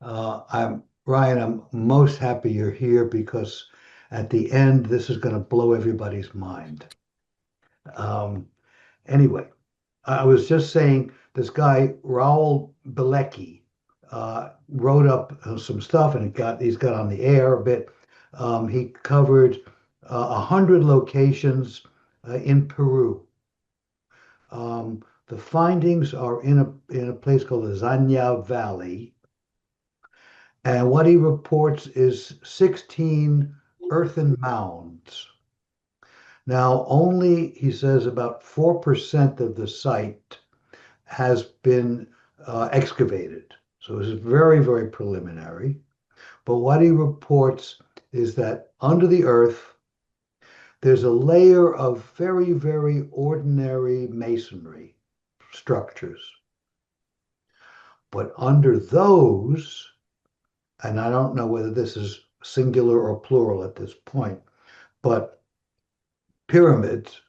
I'm Ryan, I'm most happy you're here because at the end, this is going to blow everybody's mind. Um, anyway, I was just saying this guy, Raul Bilecki, wrote up some stuff and he's got on the air a bit. He covered 100 locations in Peru. The findings are in a place called the Zanya Valley. And what he reports is 16 earthen mounds. Now, only, he says, about 4% of the site has been excavated. So this is very, very preliminary. But what he reports is that under the earth, there's a layer of very, very ordinary masonry structures. But under those, and I don't know whether this is singular or plural at this point, but pyramids,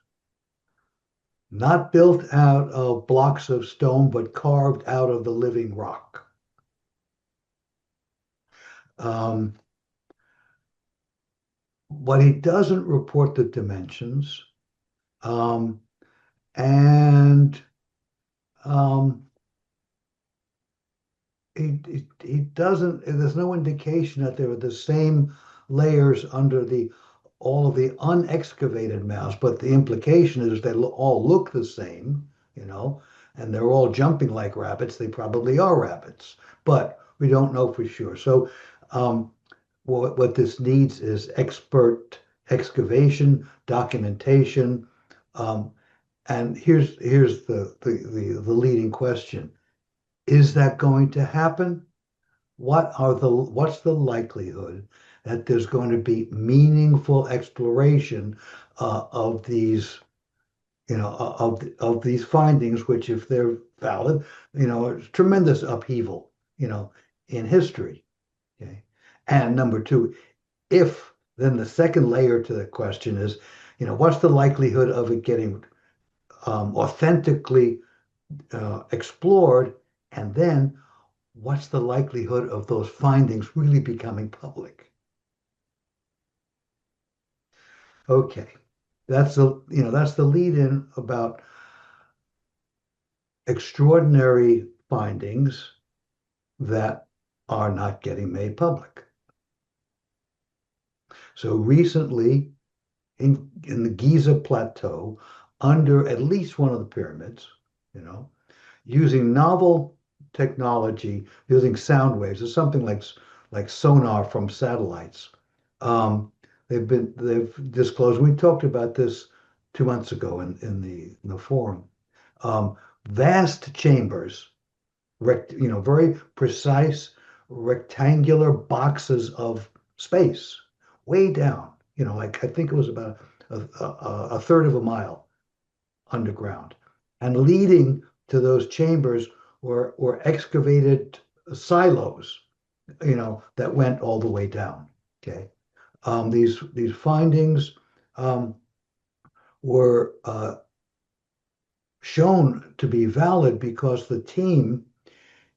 not built out of blocks of stone, but carved out of the living rock. Um, but he doesn't report the dimensions. Um, and um, he doesn't, there's no indication that there are the same layers under the all of the unexcavated mounds, but the implication is they all look the same, you know, and they're all jumping like rabbits. They probably are rabbits, but we don't know for sure. So, what this needs is expert excavation, documentation, um, and here's the leading question: is that going to happen? What's the likelihood that there's going to be meaningful exploration of these, of these findings, which, if they're valid, it's tremendous upheaval, in history. Okay, and number two, if then the second layer to the question is, what's the likelihood of it getting authentically explored, and then what's the likelihood of those findings really becoming public? Okay, that's the lead in about extraordinary findings that are not getting made public. So recently, in the Giza Plateau, under at least one of the pyramids, you know, using novel technology, using sound waves, or something like sonar from satellites. Um, they've disclosed. We talked about this 2 months ago in the forum. Um, Vast chambers, very precise rectangular boxes of space, way down. Like I think it was about a third of a mile underground, and leading to those chambers were excavated silos, that went all the way down. Okay, these findings um, were shown to be valid because the team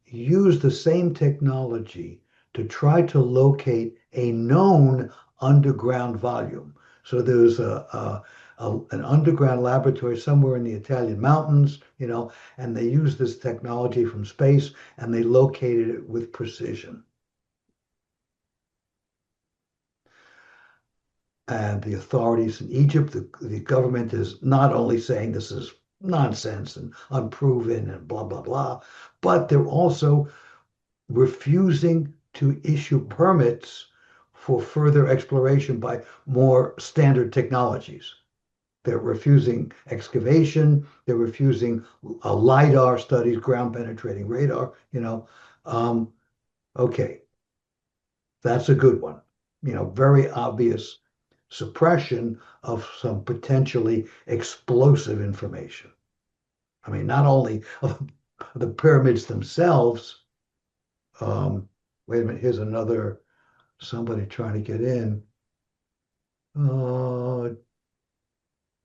used the same technology to try to locate a known underground volume. So there's an underground laboratory somewhere in the Italian mountains, and they used this technology from space and they located it with precision. And the authorities in Egypt, the government is not only saying this is nonsense and unproven and blah, blah, blah, but they're also refusing to issue permits for further exploration by more standard technologies. They're refusing excavation. They're refusing LIDAR studies, ground penetrating radar. Um, okay, that's a good one. Very obvious suppression of some potentially explosive information. I mean, not only of the pyramids themselves. Wait a minute, here's somebody trying to get in. Oh,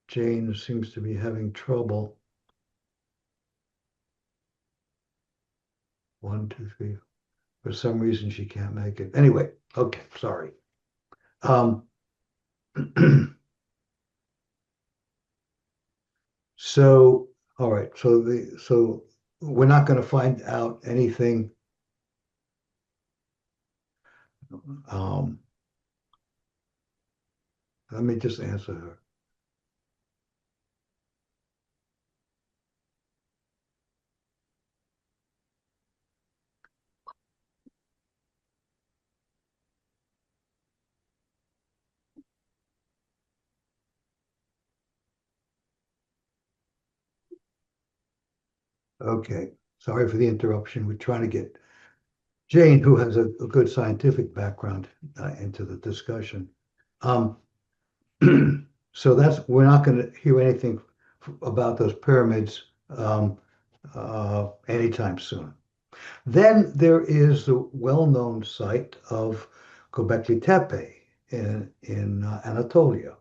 Jane seems to be having trouble. One, two, three. For some reason, she can't make it. Anyway, okay, sorry. Um, so, all right. So we're not going to find out anything. Um, Let me just answer her. Okay. Sorry for the interruption. We're trying to get Jane, who has a good scientific background, into the discussion. Um, so that's we're not going to hear anything about those pyramids anytime soon. Then there is the well-known site of Göbekli Tepe in Anatolia,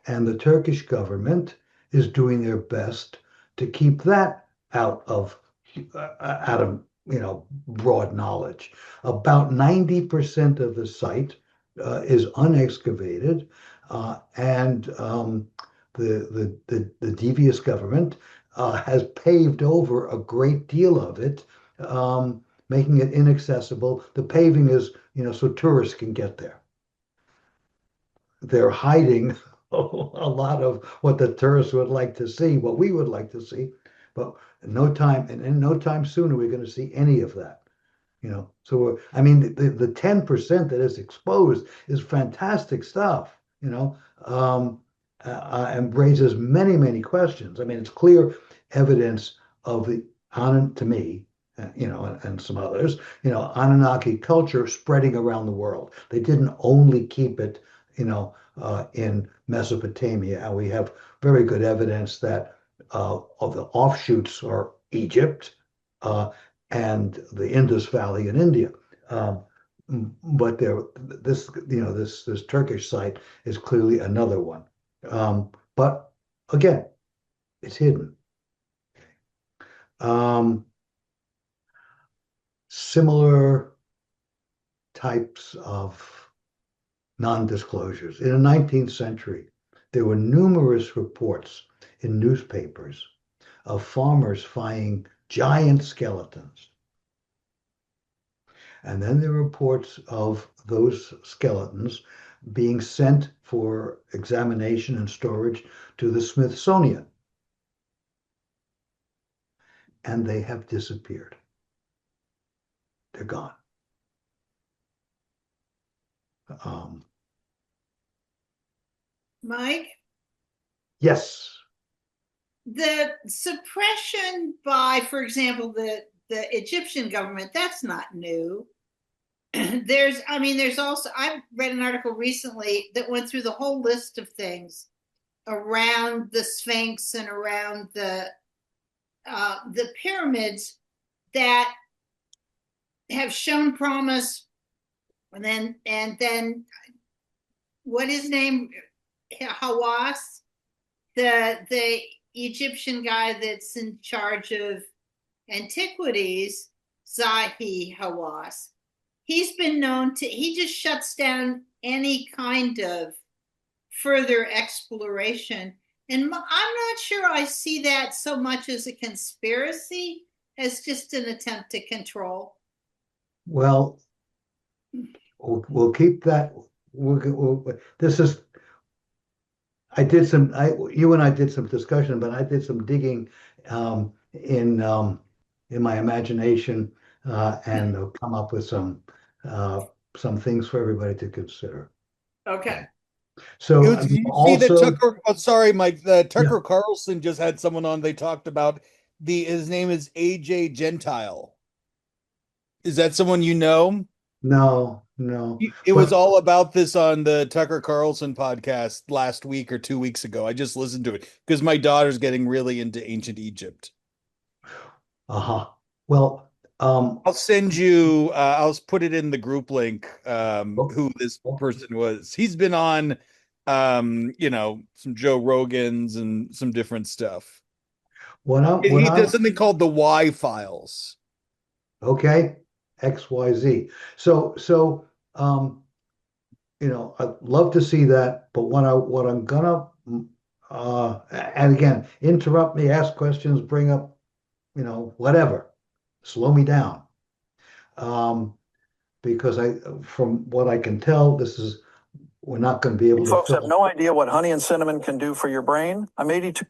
and the Turkish government is doing their best to keep that out of broad knowledge. About 90% of the site is unexcavated, and the devious government has paved over a great deal of it, making it inaccessible. The paving is, so tourists can get there. They're hiding a lot of what the tourists would like to see, what we would like to see, but in no time soon are we going to see any of that. So I mean, the 10% that is exposed is fantastic stuff, and raises many, many questions. I mean, it's clear evidence of to me, and some others, Anunnaki culture spreading around the world. They didn't only keep it, in Mesopotamia, and we have very good evidence that of the offshoots are Egypt, uh, and the Indus Valley in India. Um, but this Turkish site is clearly another one. But again, it's hidden. Um, Similar types of non-disclosures. In the 19th century, there were numerous reports in newspapers of farmers finding giant skeletons. And then there are reports of those skeletons being sent for examination and storage to the Smithsonian, and they have disappeared. They're gone. Um, Mike, yes. the suppression by, for example, the Egyptian government, that's not new. There's also, I read an article recently that went through the whole list of things around the Sphinx and around the pyramids that have shown promise, and then what is his name, Hawass, the Egyptian guy that's in charge of antiquities, Zahi Hawass. He's been known to, he just shuts down any kind of further exploration. And I'm not sure I see that so much as a conspiracy as just an attempt to control. Well, we'll keep that. This is. You and I did some discussion, but I did some digging um, in um, in my imagination, and come up with uh, some things for everybody to consider. Okay. So You see that also, Tucker? Oh, sorry, Mike. The yeah, Tucker Carlson just had someone on. They talked about his name is AJ Gentile. Is that someone you know? no, no, It was but all about this on the Tucker Carlson podcast last week or 2 weeks ago. I just listened to it because my daughter's getting really into ancient Egypt. uh-huh. Well, I'll send you. I'll put it in the group link. oh, Who this oh, person was? He's been on, some Joe Rogans and some different stuff. what He I'm does something called the Y Files. okay, XYZ. So I'd love to see that, but what I'm gonna and again, interrupt me, ask questions, bring up, whatever, slow me down. Um, because from what I can tell, we're not going to be able You to folks have fill. no idea what honey and cinnamon can do for your brain. I'm 82.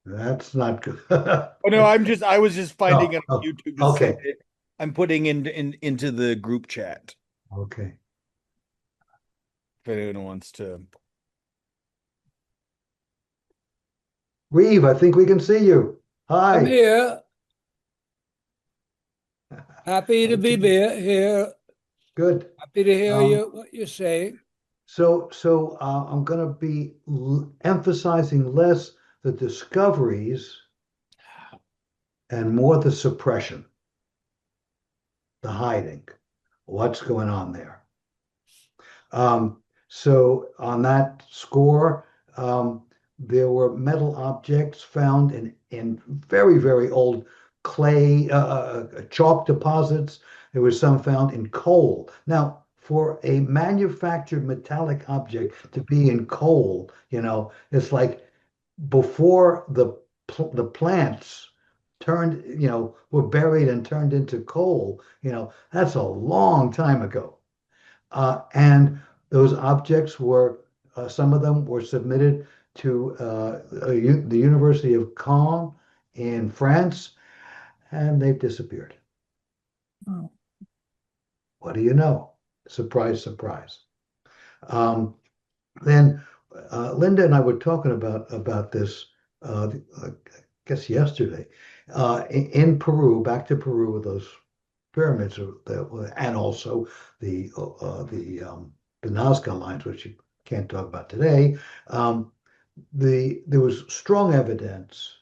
That's not good. Oh no, I was just finding No, it on oh, YouTube to send okay, it. I'm putting into the group chat okay. if anyone wants to. Reeve, I think we can see you. I'm Hi. here. Happy to be Okay, here. good. Happy to hear Um, what you're saying. so I'm going to be emphasizing less the discoveries and more the suppression, the hiding, what's going on there. So on that score, there were metal objects found in very, very old clay, chalk deposits. There was some found in coal. Now, for a manufactured metallic object to be in coal, it's like before the plants were buried and turned into coal. That's a long time ago. And those objects some of them were submitted to the University of Caen in France, and they've disappeared. Oh. What do you know? Surprise, surprise. Um, then Linda and I were talking about this, I guess yesterday, in Peru, back to Peru with those pyramids, and also the Nazca lines, which you can't talk about today. Um, there was strong evidence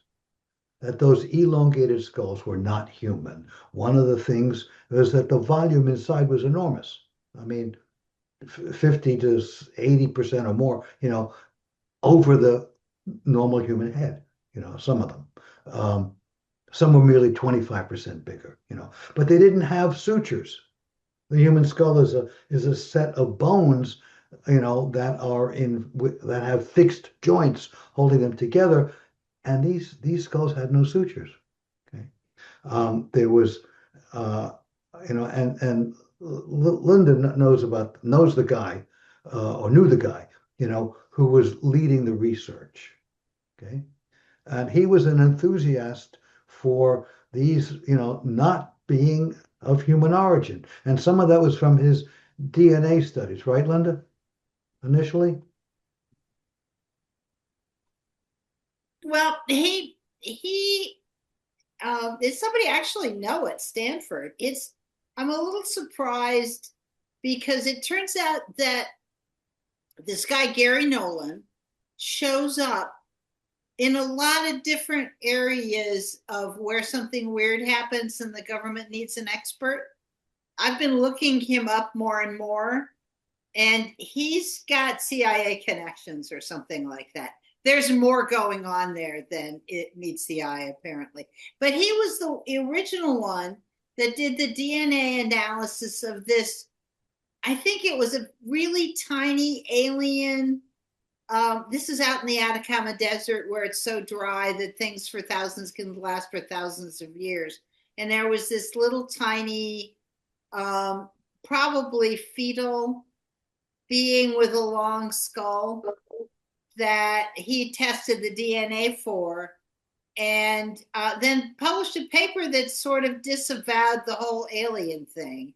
that those elongated skulls were not human. One of the things was that the volume inside was enormous. I mean, 50 to 80% or more, over the normal human head, some of them. Some were merely 25% bigger, but they didn't have sutures. The human skull is a set of bones, that have fixed joints holding them together, and these skulls had no sutures. Okay, there was, and Linda knows the guy, or knew the guy, who was leading the research. Okay, and he was an enthusiast for these, not being of human origin. And some of that was from his DNA studies, right, Linda? Initially? Well, did somebody actually know at Stanford? I'm a little surprised because it turns out that this guy Gary Nolan shows up in a lot of different areas of where something weird happens and the government needs an expert. I've been looking him up more and more, and he's got CIA connections or something like that. There's more going on there than it meets the eye, apparently. But he was the original one that did the DNA analysis of this. I think it was a really tiny alien. This is out in the Atacama Desert where it's so dry that things for thousands can last for thousands of years. And there was this little tiny, probably fetal being with a long skull that he tested the DNA for, and then published a paper that sort of disavowed the whole alien thing,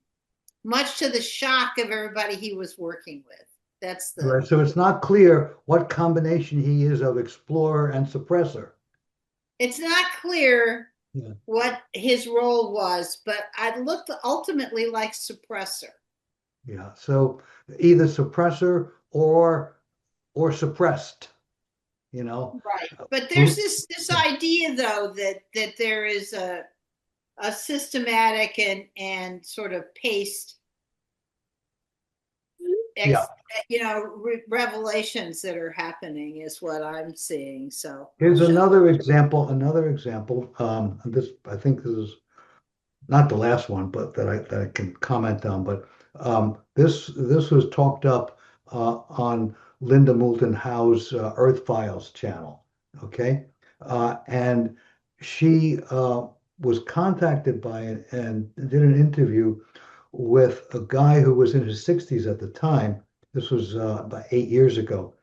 much to the shock of everybody he was working with. That's the Right. So it's not clear what combination he is of explorer and suppressor. It's not clear Yeah. what his role was, but I looked ultimately like suppressor. Yeah. So either suppressor or suppressed, Right. But there's this idea though that there is a systematic and sort of paced Yeah. revelations that are happening is what I'm seeing. So Here's another example. This, I think this is not the last one, but that I can comment on. But this was talked up on Linda Moulton Howe's Earth Files channel. Okay, and she was contacted by it and did an interview with a guy who was in his 60s at the time. This was about 8 years ago,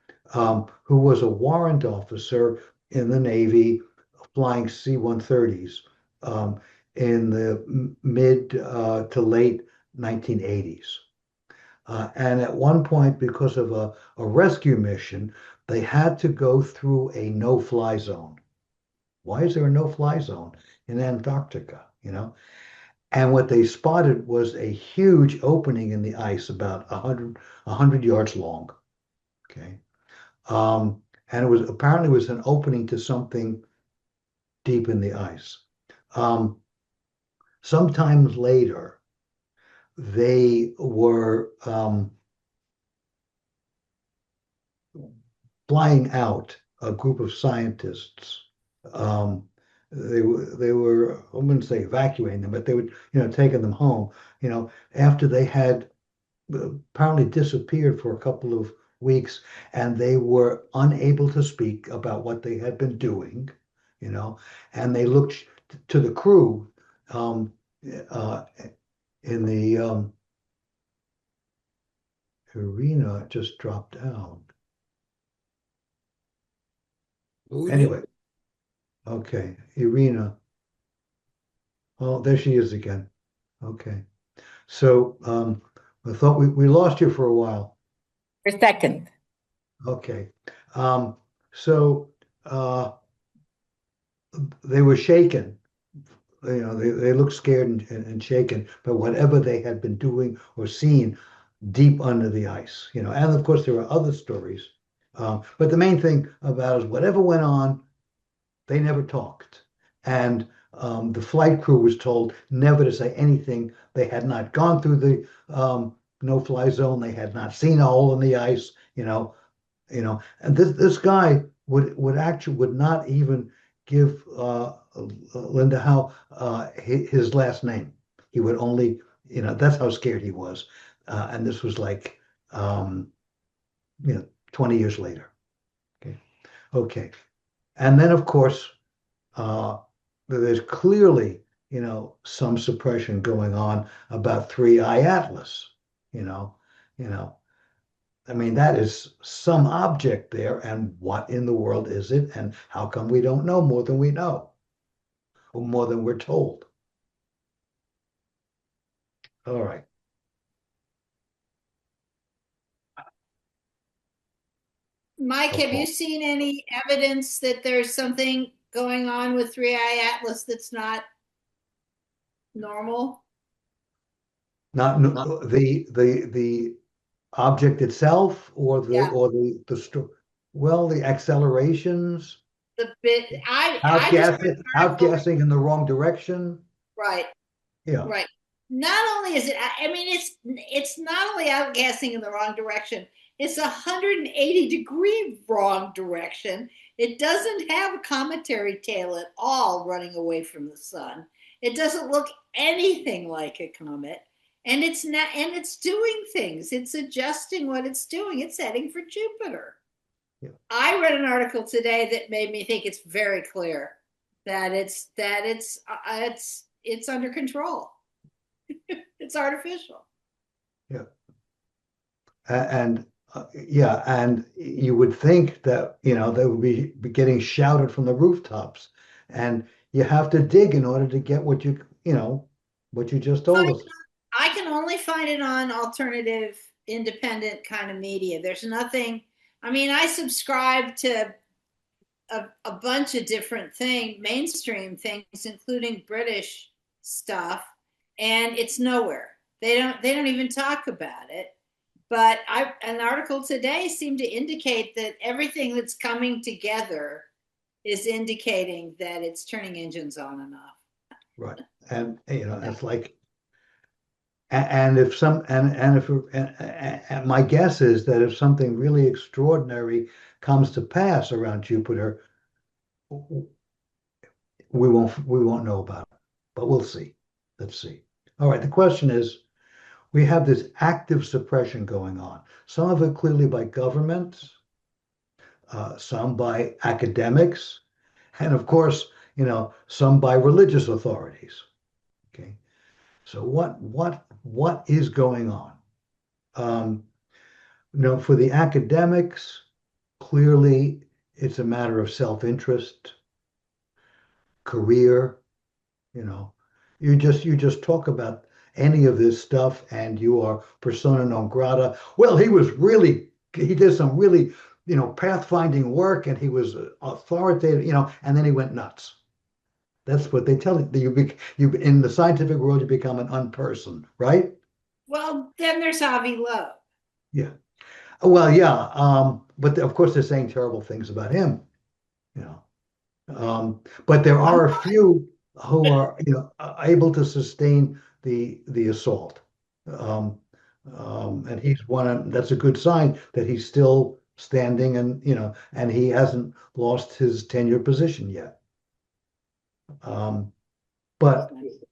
who was a warrant officer in the Navy flying C-130s in the mid to late 1980s. And at one point, because of a rescue mission, they had to go through a no-fly zone. Why is there a no-fly zone in Antarctica? And what they spotted was a huge opening in the ice, about 100 yards long. Okay. And it was apparently was an opening to something deep in the ice. Sometimes later, they were flying out a group of scientists. Um, they were I wouldn't say evacuating them, but they would taking them home. After they had apparently disappeared for a couple of weeks, and they were unable to speak about what they had been doing. And they looked to the crew um, uh, in the arena. Just dropped out. Who did? Anyway, okay, Irina. Oh, there she is again. Okay. So I thought we lost you for a while. For a second. Okay. Um, so uh, they were shaken. They looked scared and shaken by whatever they had been doing or seen deep under the ice. And of course there are other stories. But the main thing about is whatever went on, they never talked. And the flight crew was told never to say anything. They had not gone through the no-fly zone. They had not seen a hole in the ice. And this guy would not even give Linda Howe his last name. He would only, that's how scared he was. And this was like, um, 20 years later. Okay. Okay. And then, of course, uh, there's clearly, some suppression going on about Three Eye Atlas. You know, you know, I mean, that is some object there, and what in the world is it, and how come we don't know more than we know, or more than we're told? All right. Mike, have Okay. you seen any evidence that there's something going on with Three Eye Atlas that's not normal? Not the object itself, or Yeah, the well, the accelerations, the bit I just read an article. outgassing in the wrong direction. Right, Yeah. right. Not only is it, I mean, it's not only outgassing in the wrong direction, it's 180-degree wrong direction. It doesn't have a cometary tail at all running away from the sun. It doesn't look anything like a comet. And it's not, and it's doing things. It's adjusting what it's doing. It's heading for Jupiter. Yeah. I read an article today that made me think it's very clear that it's under control. It's artificial. Yeah. And yeah, and you would think that they would be getting shouted from the rooftops, and you have to dig in order to get what you just told us. I can only find it on alternative, independent kind of media. There's nothing. I mean, I subscribe to a bunch of different mainstream things, including British stuff, and it's nowhere. They don't even talk about it. But an article today seemed to indicate that everything that's coming together is indicating that it's turning engines on and off. Right. And it's like, and if some and if and my guess is that if something really extraordinary comes to pass around Jupiter, we won't know about it, but we'll see. Let's see. All right, the question is, we have this active suppression going on. Some of it clearly by governments, some by academics, and of course, some by religious authorities. Okay, so what is going on? Um, for the academics, clearly it's a matter of self-interest, career. You know, you just talk about any of this stuff, and you are persona non grata. Well, he did some really pathfinding work, and he was authoritative. And then he went nuts. That's what they tell you. You in the scientific world, you become an unperson, right? Well, then there's Avi Loeb. Yeah. Well, yeah. But of course, they're saying terrible things about him. You know. But there I'm are a few who are, able to sustain the assault. Um, and he's one, that's a good sign that he's still standing, and he hasn't lost his tenured position yet. Um, but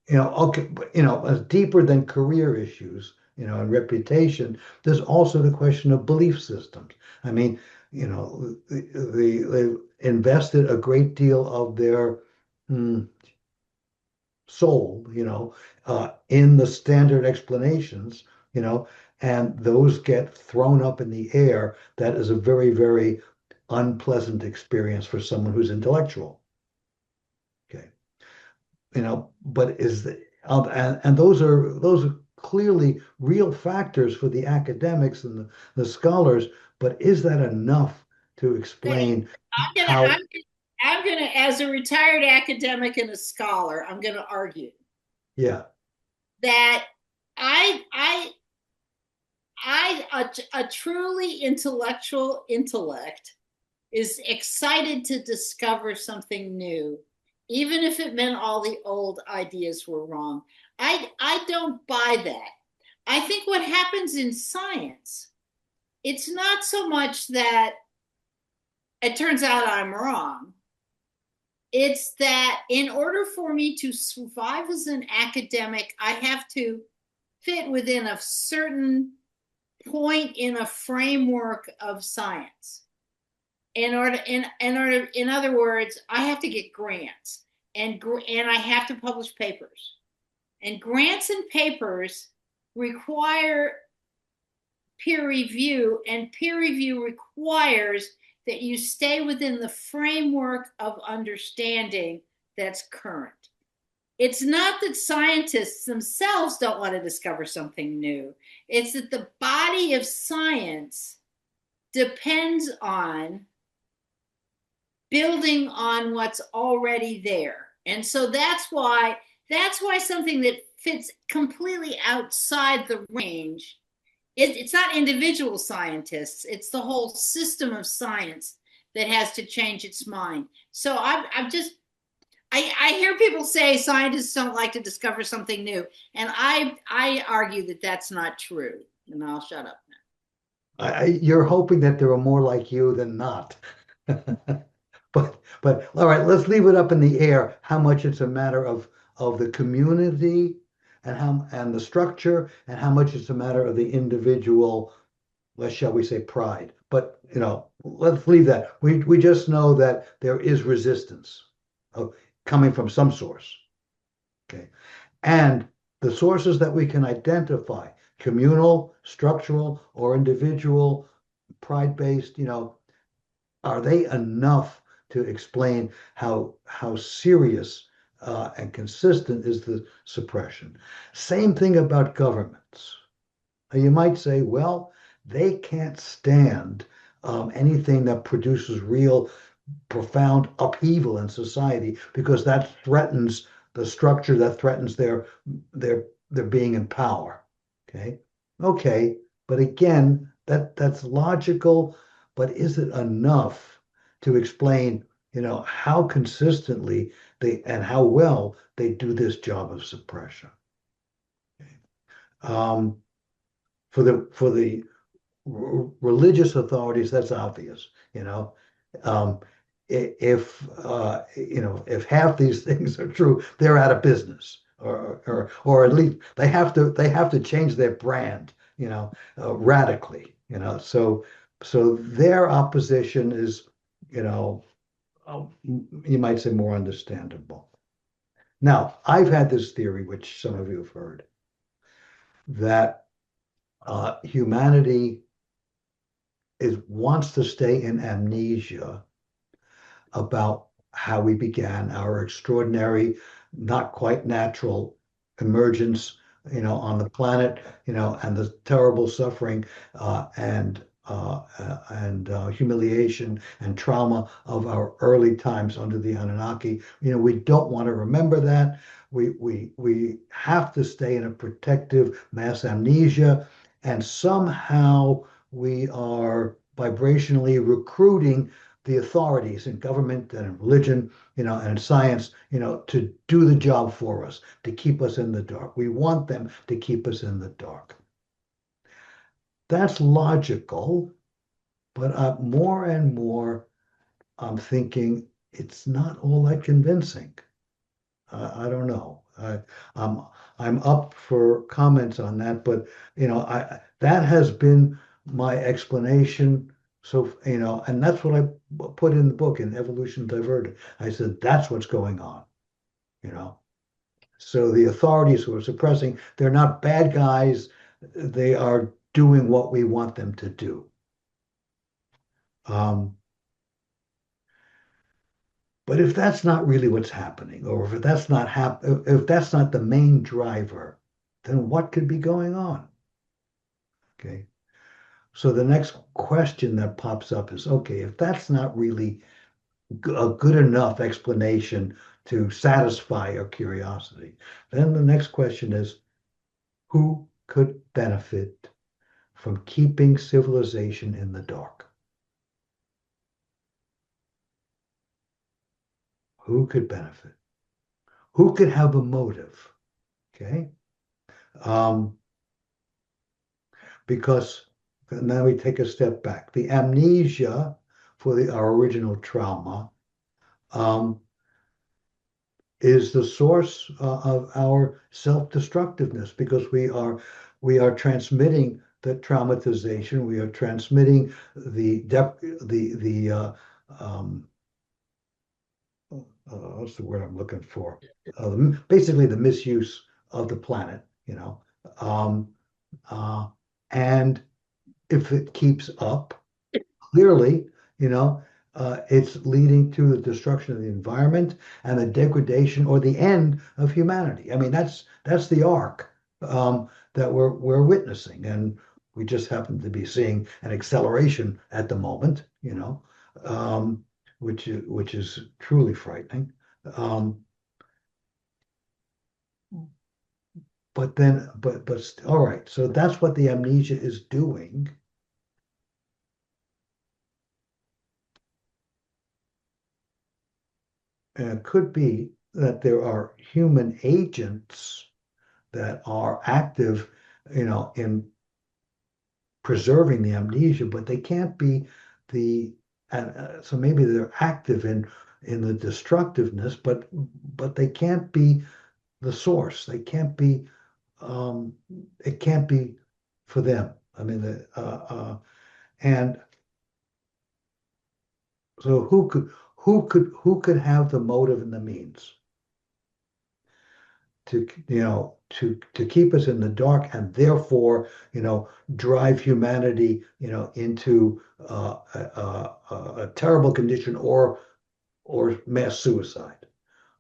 okay, but, as deeper than career issues, and reputation, there's also the question of belief systems. I mean, they invested a great deal of their mm, soul, in the standard explanations, and those get thrown up in the air. That is a very, very unpleasant experience for someone who's intellectual. Okay. But and those are clearly real factors for the academics and the scholars, but is that enough to explain gonna, how? I'm gonna, as a retired academic and a scholar, I'm gonna argue Yeah, that I, I, a truly intellectual intellect is excited to discover something new, even if it meant all the old ideas were wrong. I don't buy that. I think what happens in science, it's not so much that it turns out I'm wrong. It's that in order for me to survive as an academic, I have to fit within a certain point in a framework of science. In other words, I have to get grants, and I have to publish papers. And grants and papers require peer review, and peer review requires that you stay within the framework of understanding that's current. It's not that scientists themselves don't want to discover something new. It's that the body of science depends on building on what's already there. And so that's why something that fits completely outside the range, it's not individual scientists, it's the whole system of science that has to change its mind. So I hear people say scientists don't like to discover something new, and I argue that that's not true. And I'll shut up now. you're hoping that there are more like you than not. But all right, let's leave it up in the air how much it's a matter of the community and the structure, and how much it's a matter of the individual, shall we say, pride. But let's leave that. We just know that there is resistance coming from some source. Okay. And the sources that we can identify, communal, structural, or individual, pride-based, are they enough to explain how serious and consistent is the suppression? Same thing about governments. Now, you might say, well, they can't stand anything that produces real profound upheaval in society, because that threatens the structure, that threatens their being in power. Okay, but again, that's logical, but is it enough to explain how consistently they and how well they do this job of suppression? um, for the religious authorities, that's obvious. Um, if if half these things are true, they're out of business. or at least they have to change their brand, radically, so their opposition is, you know, you might say more understandable. Now, I've had this theory, which some of you have heard, that humanity wants to stay in amnesia about how we began our extraordinary, not quite natural emergence, on the planet, and the terrible suffering and humiliation and trauma of our early times under the Anunnaki. We don't want to remember that. We have to stay in a protective mass amnesia, and somehow we are vibrationally recruiting the authorities in government and in religion, and in science, to do the job for us, to keep us in the dark. We want them to keep us in the dark. That's logical, but more and more I'm thinking it's not all that convincing. I don't know. I'm I'm up for comments on that, but that has been my explanation. So, and that's what I put in the book in Evolution Diverted. I said that's what's going on. You know. So the authorities who are suppressing, they're not bad guys. They are doing what we want them to do. Um, but if that's not really what's happening, or if that's not the main driver, then what could be going on? Okay. So the next question that pops up is, okay, if that's not really a good enough explanation to satisfy our curiosity, then the next question is, who could benefit from keeping civilization in the dark? Who could benefit? Who could have a motive? Okay. Um, because now we take a step back. The amnesia for our original trauma um, is the source of our self-destructiveness, because we are transmitting the traumatization. We are transmitting the what's the word I'm looking for? Basically, the misuse of the planet. Um, uh, and if it keeps up, clearly, it's leading to the destruction of the environment and the degradation or the end of humanity. I mean, that's the arc that we're witnessing, and we just happen to be seeing an acceleration at the moment. Um, which is truly frightening. Um, but all right. So that's what the amnesia is doing. And it could be that there are human agents that are active, in preserving the amnesia, but they can't be so maybe they're active in the destructiveness, but they can't be the source. They can't be. It can't be for them. I mean, and so who could have the motive and the means to keep us in the dark, and therefore drive humanity into a terrible condition, or mass suicide?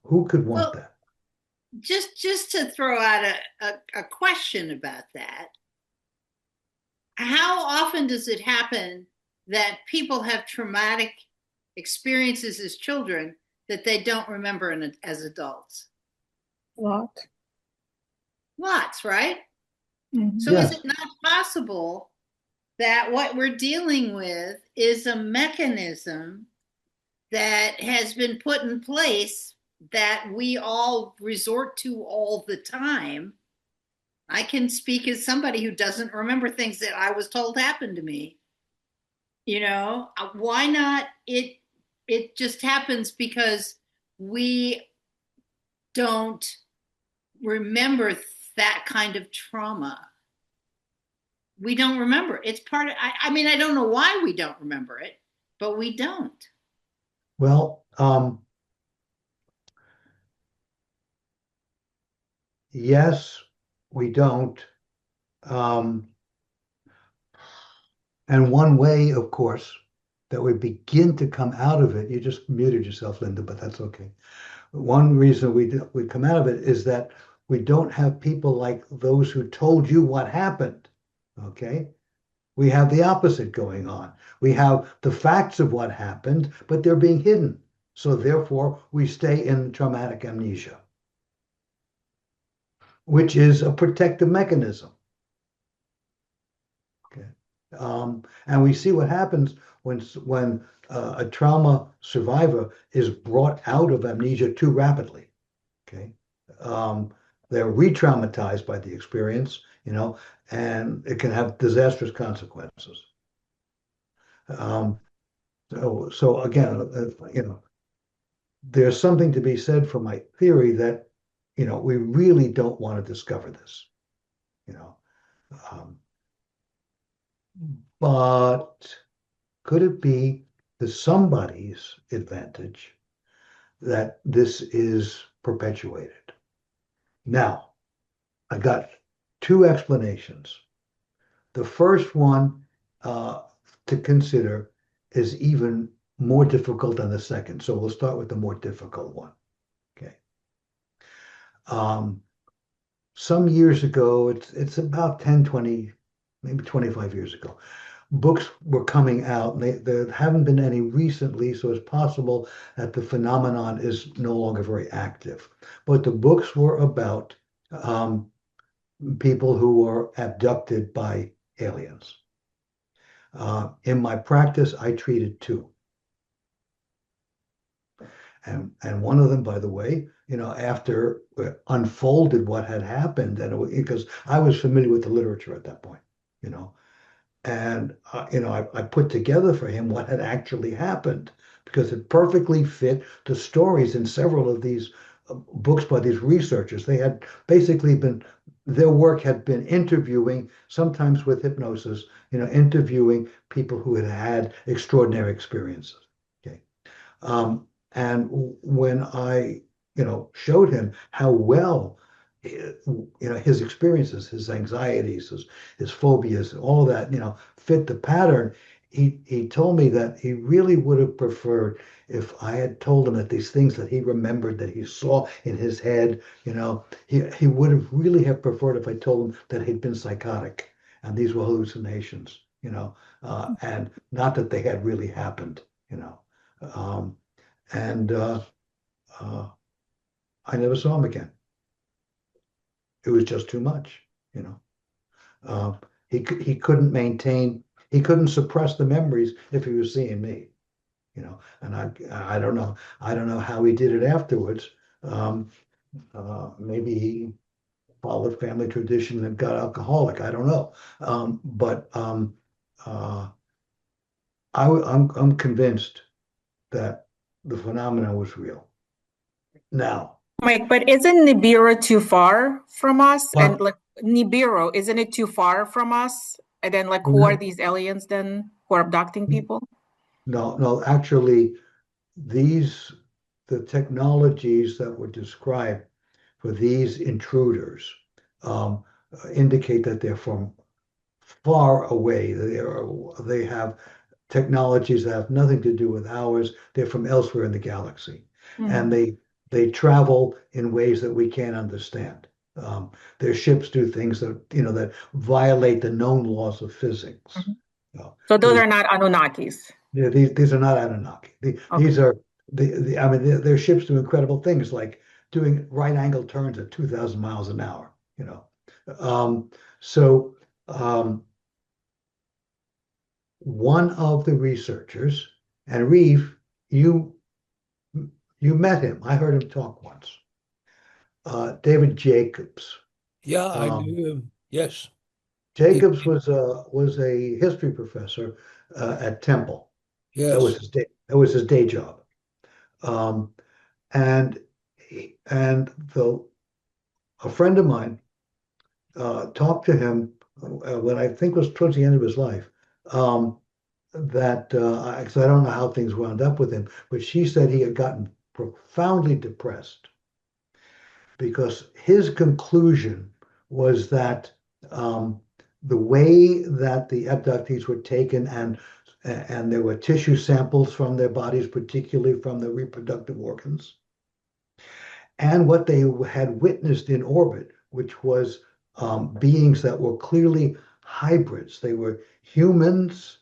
Who could want Well, that? just to throw out a question about that, how often does it happen that people have traumatic experiences as children that they don't remember as adults? Lot. Lots, right? So is Yes. it not possible that what we're dealing with is a mechanism that has been put in place that we all resort to all the time? I can speak as somebody who doesn't remember things that I was told happened to me. Why not? It just happens because we don't remember that kind of trauma. We don't remember. It's part of, I mean, I don't know why we don't remember it, but we don't. Well, yes, we don't. Um, and one way, of course, that we begin to come out of it, you just muted yourself, Linda, but that's okay. One reason we come out of it is that we don't have people like those who told you what happened. Okay. We have the opposite going on. We have the facts of what happened, but they're being hidden. So therefore, we stay in traumatic amnesia, which is a protective mechanism. Okay. And we see what happens when a trauma survivor is brought out of amnesia too rapidly. Okay. Um, they're re-traumatized by the experience, and it can have disastrous consequences. Um, so again, there's something to be said for my theory that, we really don't want to discover this, you know. Um, but could it be to somebody's advantage that this is perpetuated? Now, I got two explanations. The first one to consider is even more difficult than the second. So we'll start with the more difficult one. Okay. Um, some years ago, it's about 10, 20, maybe 25 years ago, books were coming out. There haven't been any recently, so it's possible that the phenomenon is no longer very active. But the books were about people who were abducted by aliens. In my practice, I treated two. And one of them, by the way, after unfolded what had happened, and because I was familiar with the literature at that point, you know, and I put together for him what had actually happened because it perfectly fit the stories in several of these books by these researchers. They had basically been their work had been interviewing, sometimes with hypnosis, interviewing people who had had extraordinary experiences. Okay. And when I, showed him how well, his experiences, his anxieties, his phobias, all that, fit the pattern, he told me that he really would have preferred if I had told him that these things that he remembered that he saw in his head, he would have really have preferred if I told him that he'd been psychotic and these were hallucinations, and not that they had really happened, Um, and uh, I never saw him again. It was just too much, you know. Uh, he couldn't maintain, he couldn't suppress the memories if he was seeing me, And I don't know how he did it afterwards. Um, Maybe he followed family tradition and got alcoholic. I don't know, but uh, I'm convinced that the phenomenon was real. Now, Mike, but isn't Nibiru too far from us? And but like Nibiru, isn't it too far from us? And then like who are these aliens then who are abducting people? no, actually, these the technologies that were described for these intruders indicate that they're from far away. They have technologies that have nothing to do with ours. They're from elsewhere in the galaxy, and Mhm. they travel in ways that we can't understand. Their ships do things that violate the known laws of physics. Mhm. You know, So those these are not Anunnakis. yeah, these are not Anunnaki. Okay. These are I mean, their ships do incredible things like doing right angle turns at 2,000 miles an hour. Um, so um, one of the researchers, and Reeve, you you met him. I heard him talk once. David Jacobs. Yeah, I Um, knew him. Yes. It, Jacobs was a history professor at Temple. That was yes. his day. That was his day job. Um, and and the a friend of mine talked to him when I think was towards the end of his life. Because I don't know how things wound up with him, but she said he had gotten profoundly depressed because his conclusion was that the way that the abductees were taken and there were tissue samples from their bodies, particularly from the reproductive organs, and what they had witnessed in orbit, which was beings that were clearly hybrids. They were humans,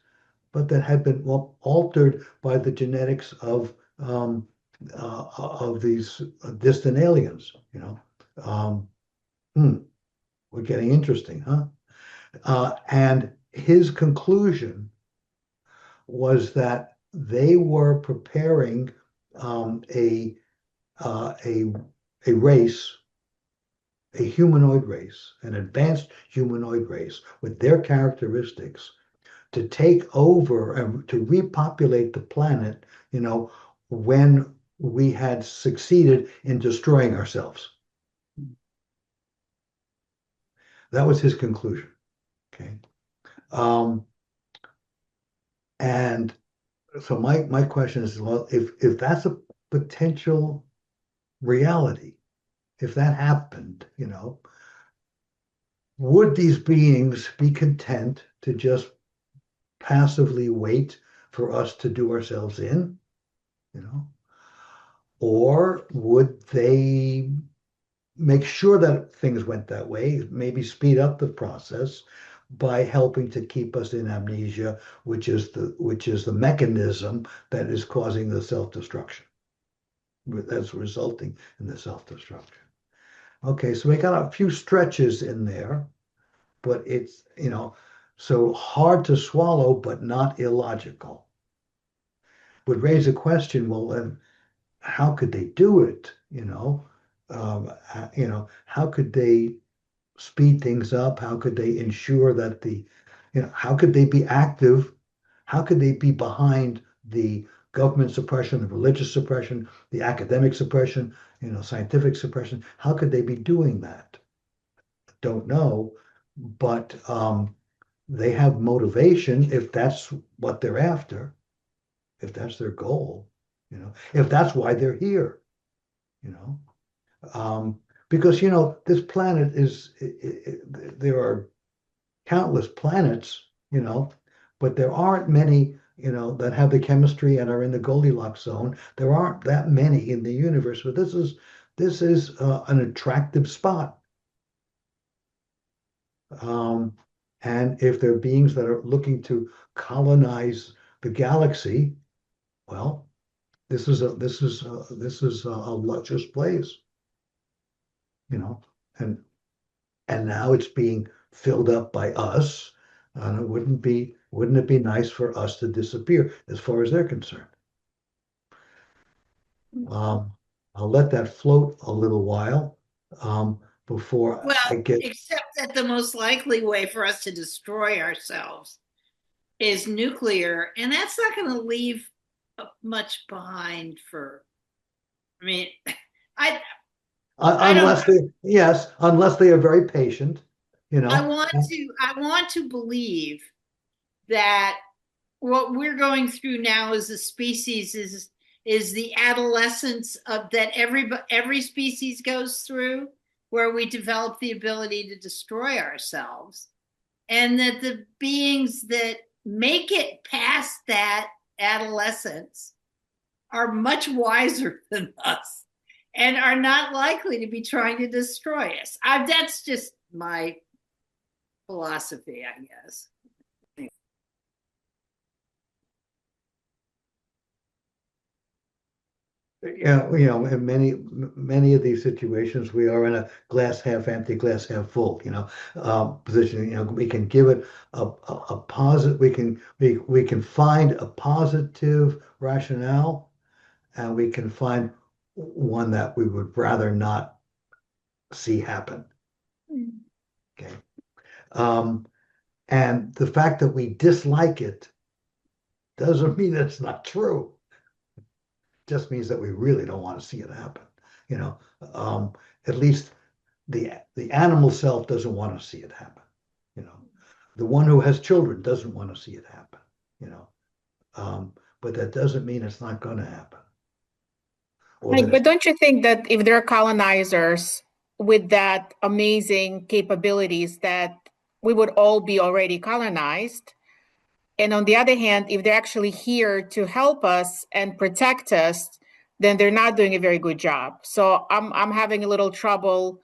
but that had been altered by the genetics of these distant aliens. Um, we're getting interesting, huh? And his conclusion was that they were preparing a uh, a a race, a humanoid race, an advanced humanoid race with their characteristics to take over and to repopulate the planet, when we had succeeded in destroying ourselves. That was his conclusion. Okay. Um, and so my question is, well, if that's a potential reality, if that happened, would these beings be content to just passively wait for us to do ourselves in? Or would they make sure that things went that way, maybe speed up the process by helping to keep us in amnesia, which is the mechanism that is causing the self-destruction, that's resulting in the self-destruction. Okay, so we got a few stretches in there, but it's so hard to swallow, but not illogical. Would raise a question, well, then how could they do it? How could they speed things up? How could they ensure that how could they be active? How could they be behind the government suppression, the religious suppression, the academic suppression, scientific suppression? How could they be doing that? Don't know, but they have motivation if that's what they're after, if that's their goal, if that's why they're here, you know. Because this planet there are countless planets, but there aren't many, that have the chemistry and are in the Goldilocks zone. There aren't that many in the universe, but this is an attractive spot. And if there are beings that are looking to colonize the galaxy, well, this is a luscious place, you know, and now it's being filled up by us, and wouldn't it be nice for us to disappear as far as they're concerned? Um, I'll let that float a little while before Well, I get. except that the most likely way for us to destroy ourselves is nuclear, and that's not going to leave much behind for. I mean, I Unless they are very patient, I want to believe that what we're going through now as a species is the adolescence of that every species goes through, where we develop the ability to destroy ourselves, and that the beings that make it past that adolescence are much wiser than us and are not likely to be trying to destroy us. That's just my philosophy, I guess. Yeah, in many of these situations, we are in a glass half empty, glass half full, position. We can give it a positive. We can find a positive rationale, and we can find one that we would rather not see happen. Okay, and the fact that we dislike it doesn't mean that it's not true. Just means that we really don't want to see it happen. You know, at least the animal self doesn't want to see it happen. You know, the one who has children doesn't want to see it happen. You know, but that doesn't mean it's not going to happen. Or that Like, but don't you think that if there are colonizers with that amazing capabilities, that we would all be already colonized? And on the other hand, if they're actually here to help us and protect us, then they're not doing a very good job. So I'm having a little trouble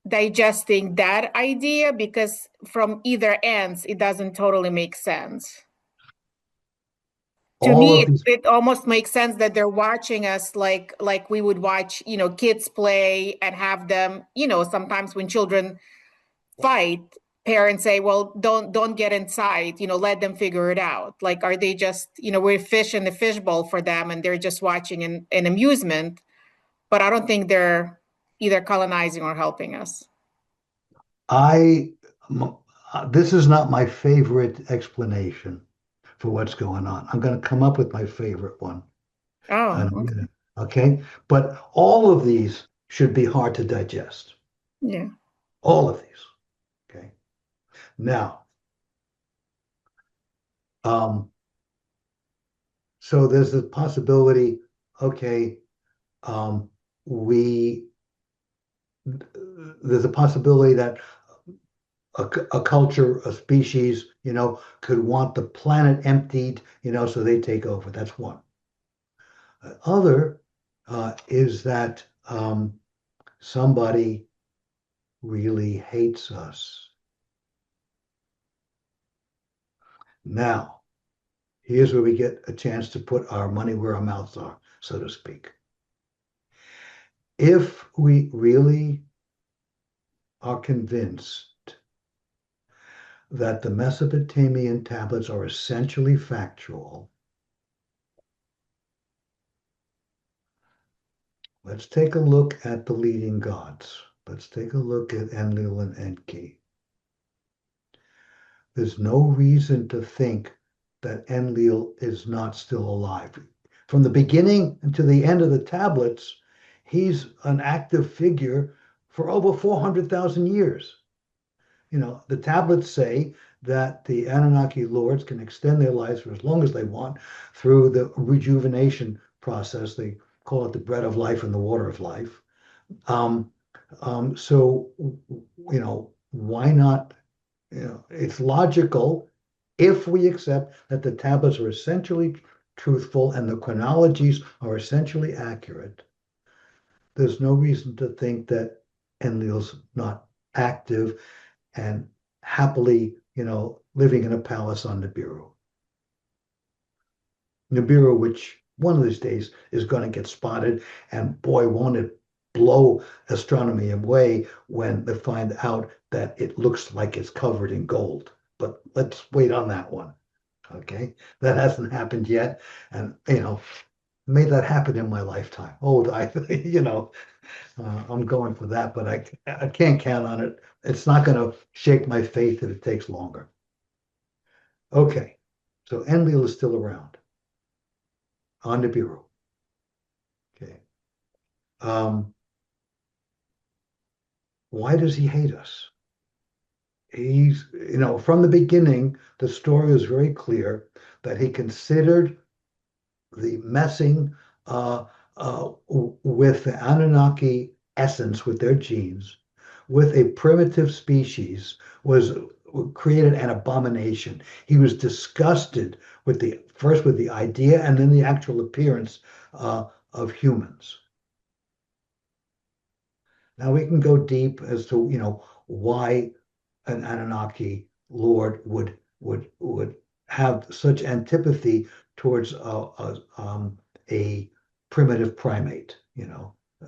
digesting that idea, because from either ends, it doesn't totally make sense. To all me, of these, it almost makes sense that they're watching us like we would watch, kids play and have them, sometimes when children fight, parents say, well, don't get inside, let them figure it out. Like, are they just, we're fish in the fishbowl for them and they're just watching in amusement, but I don't think they're either colonizing or helping us. I, this is not my favorite explanation for what's going on. I'm going to come up with my favorite one. Oh, And, okay. okay. But all of these should be hard to digest. Yeah. All of these. Okay. Now, so there's the possibility, okay, um, we, there's a possibility that a culture, a species, could want the planet emptied, so they take over. That's one. Other is that somebody really hates us. Now, here's where we get a chance to put our money where our mouths are, so to speak. If we really are convinced that the Mesopotamian tablets are essentially factual, let's take a look at the leading gods. Let's take a look at Enlil and Enki. There's no reason to think that Enlil is not still alive. From the beginning to the end of the tablets, he's an active figure for over 400,000 years. The tablets say that the Anunnaki lords can extend their lives for as long as they want through the rejuvenation process. They call it the bread of life and the water of life. So, why not? It's logical if we accept that the tablets are essentially truthful and the chronologies are essentially accurate. There's no reason to think that Enlil's not active and happily, living in a palace on Nibiru. Nibiru, which one of these days is going to get spotted, and boy, won't it blow astronomy away when they find out that it looks like it's covered in gold. But let's wait on that one. Okay, that hasn't happened yet, and may that happen in my lifetime. Oh, I'm going for that, but I can't count on it. It's not going to shake my faith if it takes longer. Okay, so Enlil is still around on the bureau. Okay, why does he hate us? He's, from the beginning, the story is very clear that he considered the messing with the Anunnaki essence, with their genes, with a primitive species, was created an abomination. He was disgusted with the idea and then the actual appearance of humans. Now we can go deep as to why an Anunnaki lord would have such antipathy towards a primitive primate.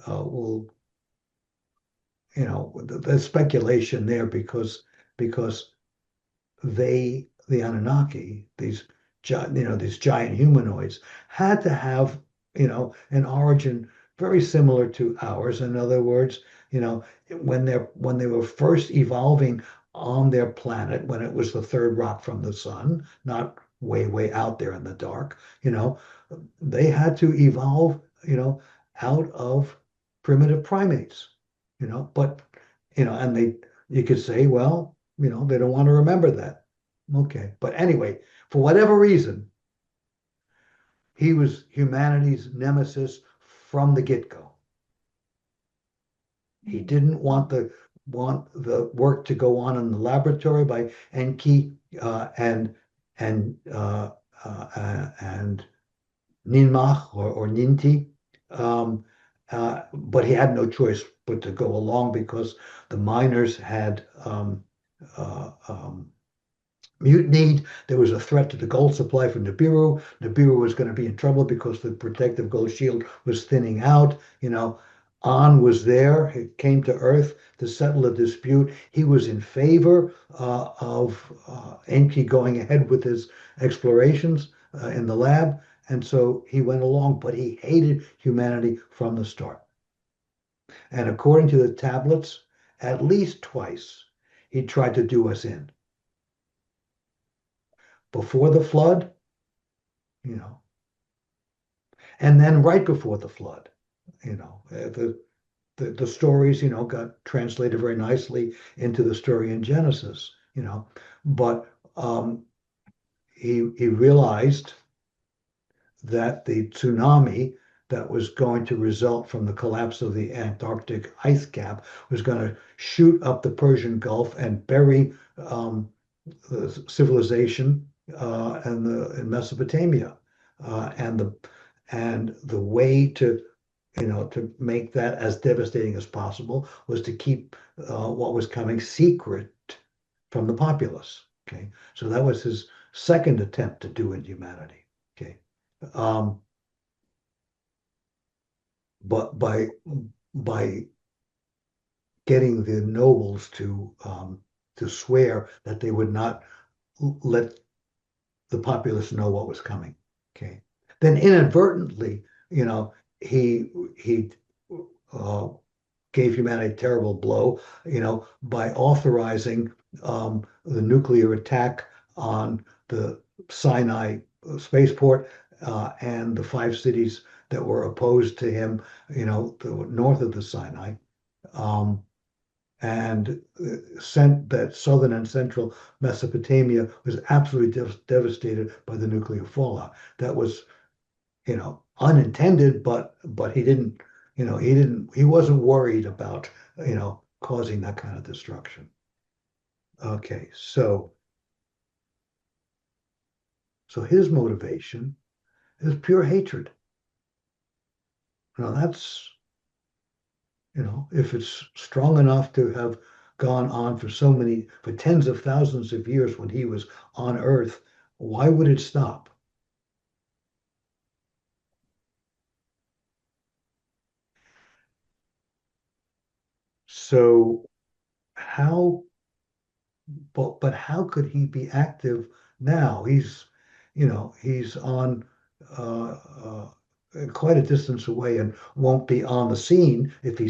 Well, there's speculation there because the Anunnaki, these giant humanoids, had to have an origin very similar to ours. In other words, when they were first evolving on their planet, when it was the third rock from the sun, not way out there in the dark, they had to evolve, out of primitive primates. but and you could say, well, they don't want to remember that. Okay. But anyway, for whatever reason, he was humanity's nemesis from the get-go. He didn't want the work to go on in the laboratory by Enki and Ninmach or Ninti. But he had no choice but to go along because the miners had mutinied. There was a threat to the gold supply from Nibiru. Nibiru was going to be in trouble because the protective gold shield was thinning out. An was there. He came to Earth to settle a dispute. He was in favor of Enki going ahead with his explorations in the lab. And so he went along, but he hated humanity from the start. And according to the tablets, at least twice, he tried to do us in. Before the flood, and then right before the flood, the stories, got translated very nicely into the story in Genesis, but he realized that the tsunami that was going to result from the collapse of the Antarctic ice cap was going to shoot up the Persian Gulf and bury the civilization in Mesopotamia, and the way to make that as devastating as possible was to keep what was coming secret from the populace. Okay, so that was his second attempt to do in humanity. Okay, but by getting the nobles to swear that they would not let the populace know what was coming. Okay, then inadvertently, he gave humanity a terrible blow, by authorizing the nuclear attack on the Sinai spaceport and the 5 cities that were opposed to him, north of the Sinai, and sent that southern and central Mesopotamia was absolutely devastated by the nuclear fallout. That was, unintended, but he didn't, he wasn't worried about, causing that kind of destruction. Okay, so his motivation is pure hatred. Now that's, if it's strong enough to have gone on for tens of thousands of years when he was on Earth, why would it stop? So how, but how could he be active now? He's on quite a distance away and won't be on the scene if he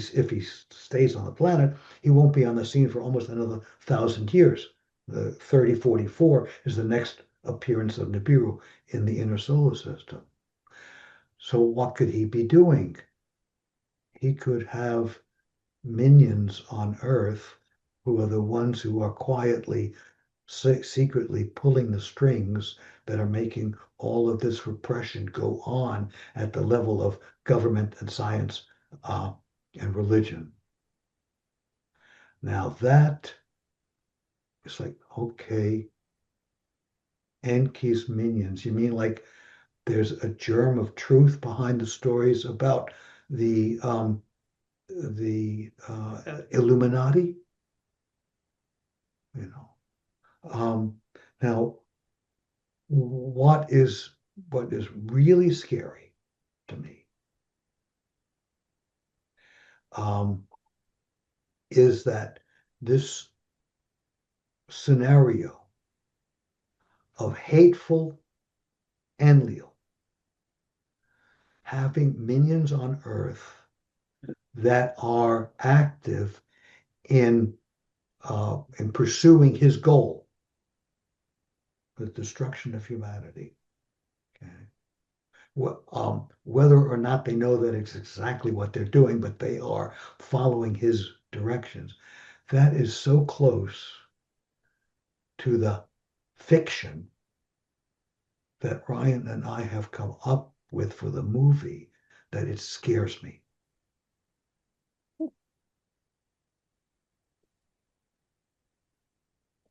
stays on the planet. He won't be on the scene for almost another 1,000 years. The 3044 is the next appearance of Nibiru in the inner solar system. So what could he be doing? He could have minions on Earth who are the ones who are quietly, secretly pulling the strings that are making all of this repression go on at the level of government and science and religion. Now that is like, okay, Enki's minions. You mean like there's a germ of truth behind the stories about the Illuminati? You know. Now, what is really scary to me is that this scenario of hateful Enlil having minions on Earth that are active in pursuing his goal, the destruction of humanity. Okay. whether or not they know that it's exactly what they're doing, but they are following his directions. That is so close to the fiction that Ryan and I have come up with for the movie that it scares me.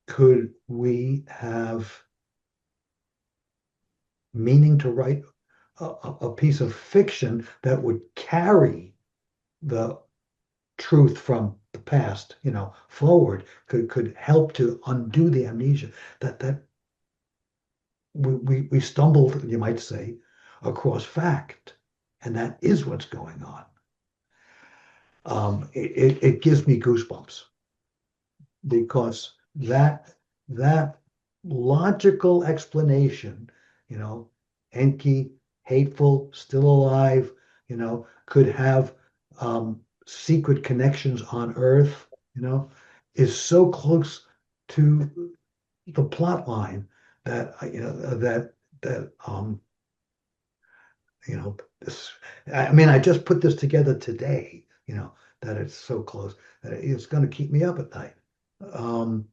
Could we have meaning to write a piece of fiction that would carry the truth from the past, forward, could help to undo the amnesia that we stumbled, you might say, across fact, and that is what's going on. It gives me goosebumps because that logical explanation, Enki, hateful, still alive, could have secret connections on Earth, is so close to the plot line that this. I mean, I just put this together today. That it's so close that it's going to keep me up at night. Um,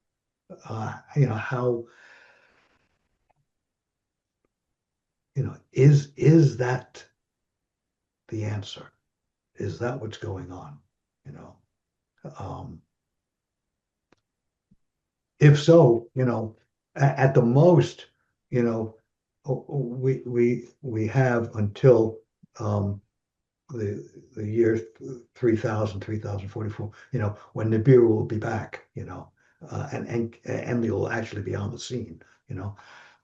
how is that the answer? Is that what's going on? Um, if so, at the most, we have until the year 3000, 3044, when Nibiru will be back, and Emily will actually be on the scene,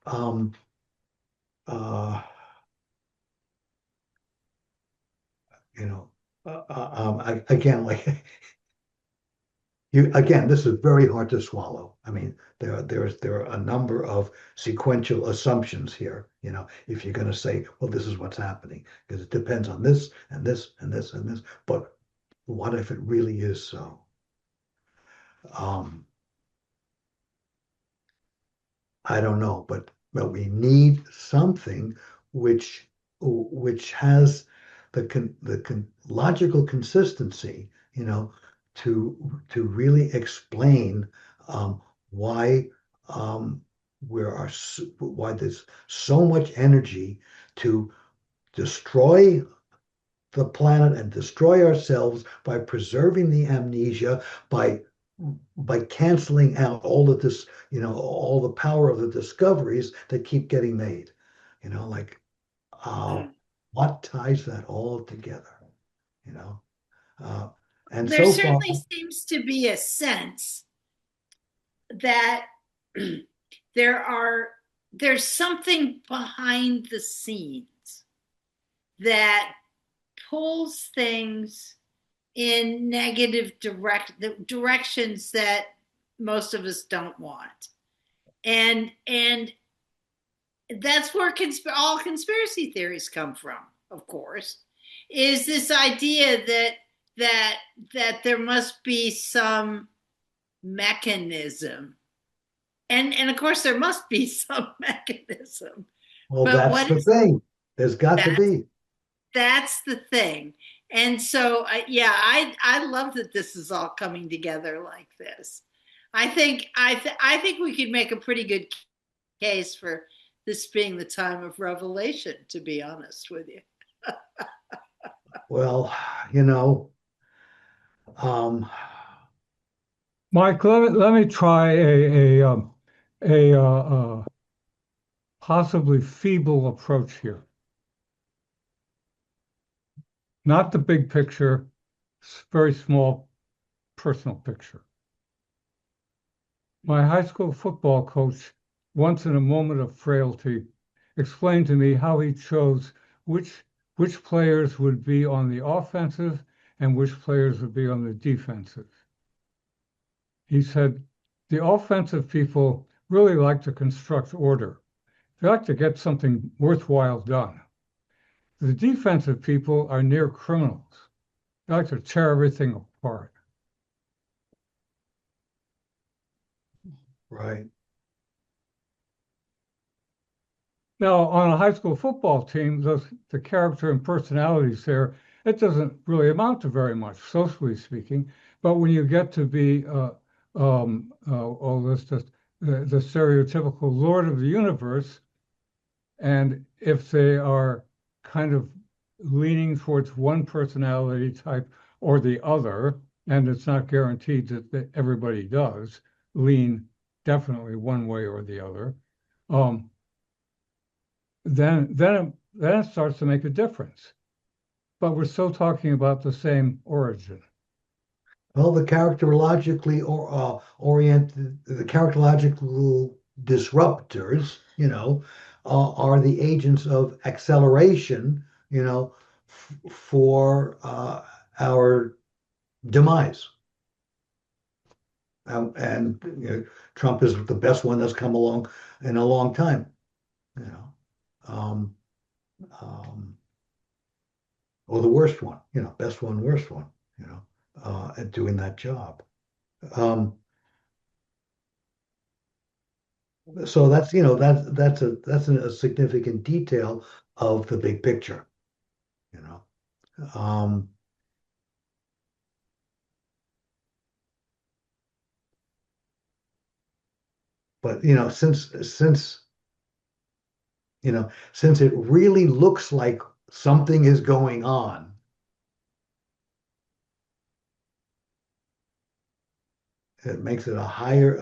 um, uh, you know, again, like this is very hard to swallow. I mean, there are a number of sequential assumptions here. If you're going to say, well, this is what's happening, because it depends on this and this and this and this. But what if it really is so? Um, I don't know, but we need something which has the logical consistency, to really explain why why there's so much energy to destroy the planet and destroy ourselves by preserving the amnesia, by canceling out all of this, all the power of the discoveries that keep getting made. Like, Mm. what ties that all together? You know, uh, and There so far, certainly seems to be a sense that there's something behind the scenes that pulls things in negative directions that most of us don't want, and that's where all conspiracy theories come from, of course, is this idea that that there must be some mechanism, and of course there must be some mechanism, well, but that's what the is thing. There's got to that? be. That's the thing. And so, yeah, I love that this is all coming together like this. I think we could make a pretty good case for this being the time of revelation, to be honest with you. Well, you know, um, Mike, let me try a possibly feeble approach here. Not the big picture, very small personal picture. My high school football coach, once in a moment of frailty, explained to me how he chose which which players would be on the offensive and which players would be on the defensive. He said, the offensive people really like to construct order. They like to get something worthwhile done. The defensive people are near criminals. They like to tear everything apart. right. Now, on a high school football team, the character and personalities there, it doesn't really amount to very much, socially speaking. But when you get to be all this, the stereotypical Lord of the Universe, and if they are kind of leaning towards one personality type or the other, and it's not guaranteed that everybody does lean definitely one way or the other, um, then it starts to make a difference. But we're still talking about the same origin. Well, the characterologically oriented, the characterological disruptors, are the agents of acceleration, for our demise. And Trump is the best one that's come along in a long time. You know, um, um, or the worst one. Best one, worst one. At doing that job. Um, so that's a significant detail of the big picture. You know, um, but since it really looks like something is going on, it makes it a higher,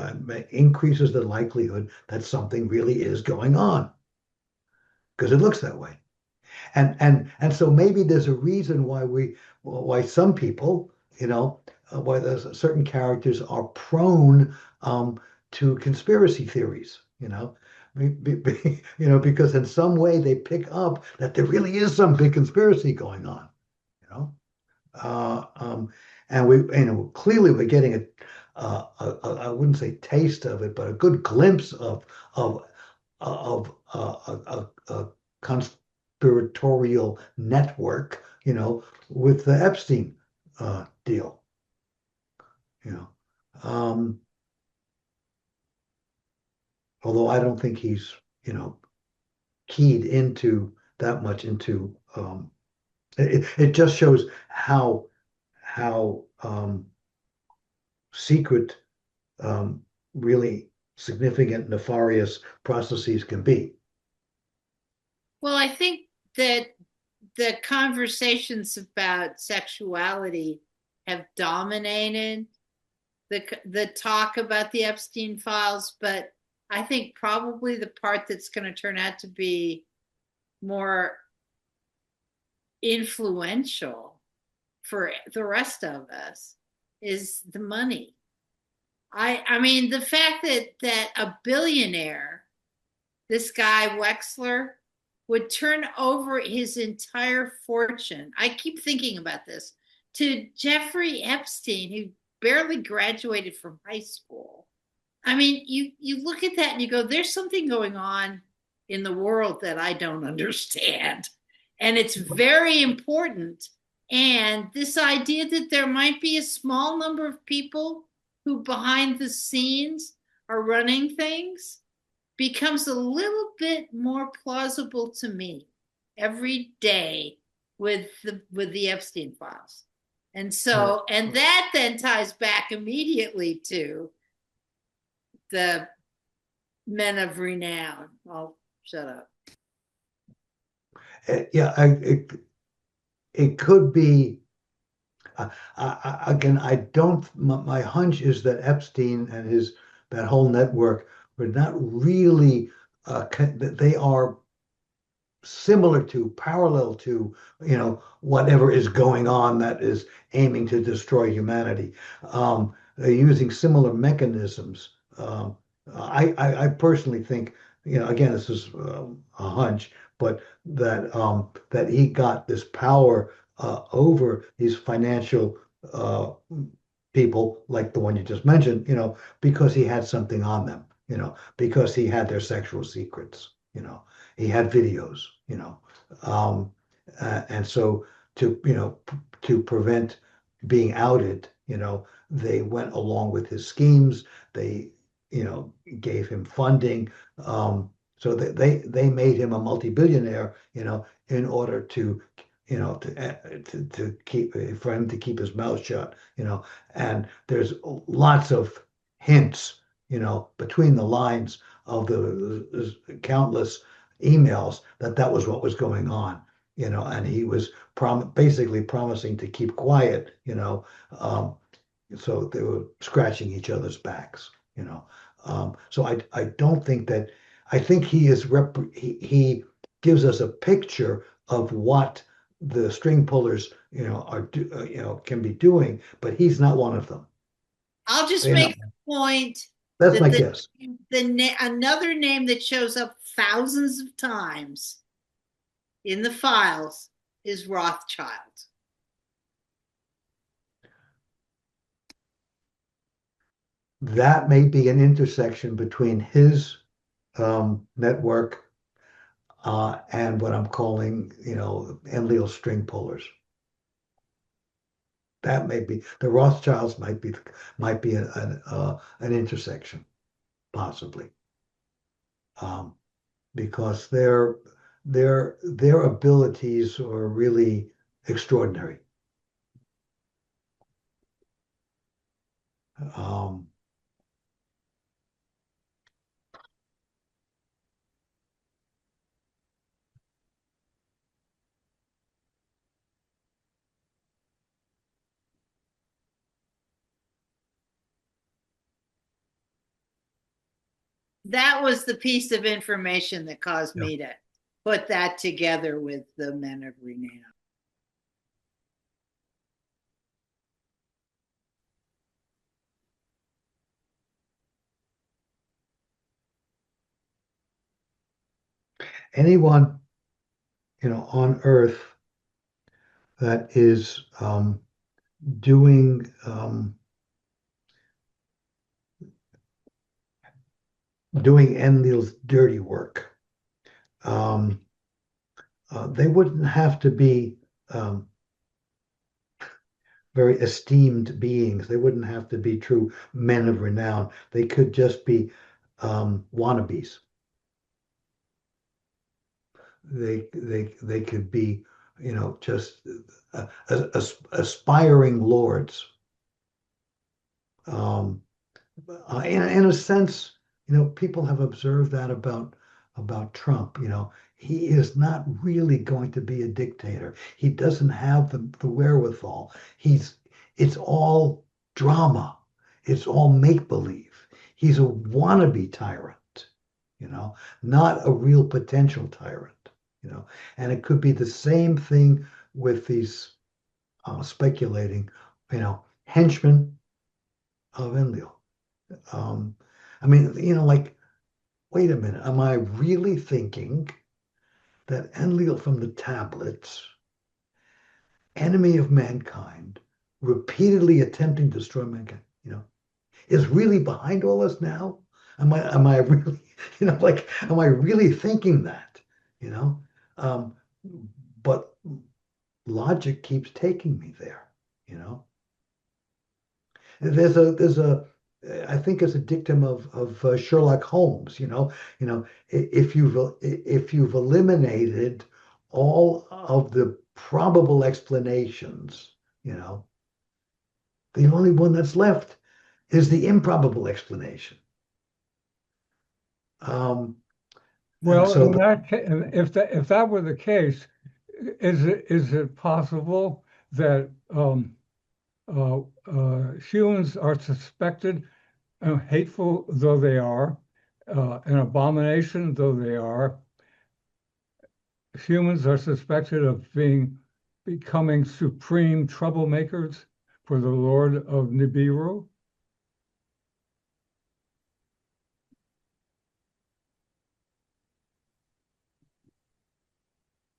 increases the likelihood that something really is going on because it looks that way. And so maybe there's a reason why some people, why there's certain characters are prone to conspiracy theories, because in some way they pick up that there really is some big conspiracy going on, you know. Uh, um, and clearly we're getting I wouldn't say taste of it, but a good glimpse of a conspiratorial network, with the Epstein deal, you know. Um, Although I don't think he's, keyed into that much into it just shows how secret really significant nefarious processes can be. Well, I think that the conversations about sexuality have dominated the talk about the Epstein files, but I think probably the part that's going to turn out to be more influential for the rest of us is the money. I mean the fact that a billionaire, this guy Wexler, would turn over his entire fortune. I keep thinking about this to Jeffrey Epstein, who barely graduated from high school. I mean, you look at that and you go, there's something going on in the world that I don't understand. And it's very important. And this idea that there might be a small number of people who behind the scenes are running things becomes a little bit more plausible to me every day with the Epstein files. And so, and that then ties back immediately to the men of renown. I'll shut up. Yeah, it could be. Again, I don't. My hunch is that Epstein and that whole network were not really. They are similar to, parallel to, whatever is going on that is aiming to destroy humanity. They're using similar mechanisms. I personally think, again, this is a hunch, but that he got this power over these financial people, like the one you just mentioned, because he had something on them, because he had their sexual secrets, he had videos, and so to prevent being outed, they went along with his schemes. They, gave him funding, So they made him a multi-billionaire, in order to, to keep for him to keep his mouth shut, And there's lots of hints, between the lines of the countless emails that was what was going on, and he was basically promising to keep quiet, so they were scratching each other's backs. So I don't think that I think he gives us a picture of what the string pullers, can be doing, but he's not one of them. I'll just They're not. make the point That's that my guess. another name that shows up thousands of times in the files is Rothschild. That may be an intersection between his network and what I'm calling, Enlil string pullers. That may be the Rothschilds might be an intersection, possibly, because their abilities are really extraordinary. Um, That was the piece of information that caused Yeah. me to put that together with the men of renown. Anyone, on Earth that is doing doing Enlil's dirty work. They wouldn't have to be very esteemed beings. They wouldn't have to be true men of renown. They could just be wannabes. They could be, just aspiring lords. In a sense, people have observed that about Trump. He is not really going to be a dictator. He doesn't have the wherewithal. It's all drama. It's all make believe. He's a wannabe tyrant, not a real potential tyrant. And it could be the same thing with these speculating, henchmen of Enlil. I mean, like, wait a minute, am I really thinking that Enlil from the tablets, enemy of mankind, repeatedly attempting to destroy mankind, is really behind all this now? Am I really, am I really thinking that? Um, but logic keeps taking me there, you know. There's a I think it's a dictum of Sherlock Holmes. If you've eliminated all of the probable explanations, the only one that's left is the improbable explanation. Well, so in that if that were the case, is it possible that humans are suspected, hateful though they are, an abomination though they are, humans are suspected of becoming supreme troublemakers for the Lord of Nibiru?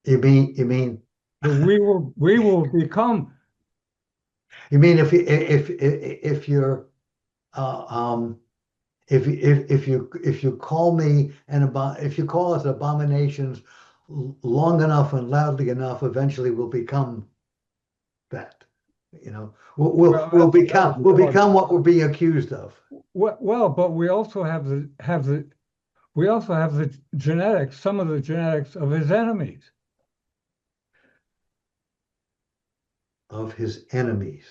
you mean We will become. if you're if you call me if you call us abominations long enough and loudly enough, eventually we'll become that. We'll we'll, Well, we'll that become would be what we're being accused of. well, but we also have the we also have the genetics, some of the genetics of his enemies. Of his enemies.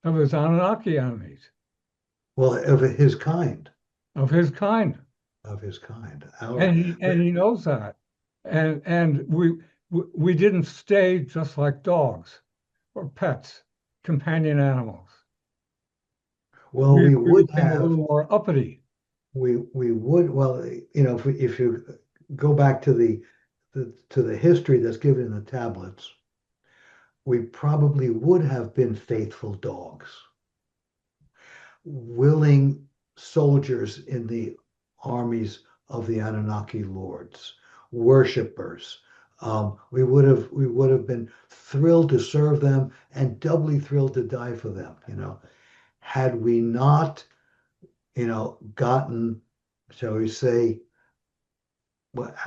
Of his Anunnaki enemies, Well, of his kind. of his kind. Of his kind. And he knows that. And we didn't stay just like dogs or pets, companion animals. Well, We we would became a have, little more uppity. we would, well, if you go back to the history that's given in the tablets, we probably would have been faithful dogs, willing soldiers in the armies of the Anunnaki lords, worshippers. We would have been thrilled to serve them and doubly thrilled to die for them, had we not, gotten, shall we say,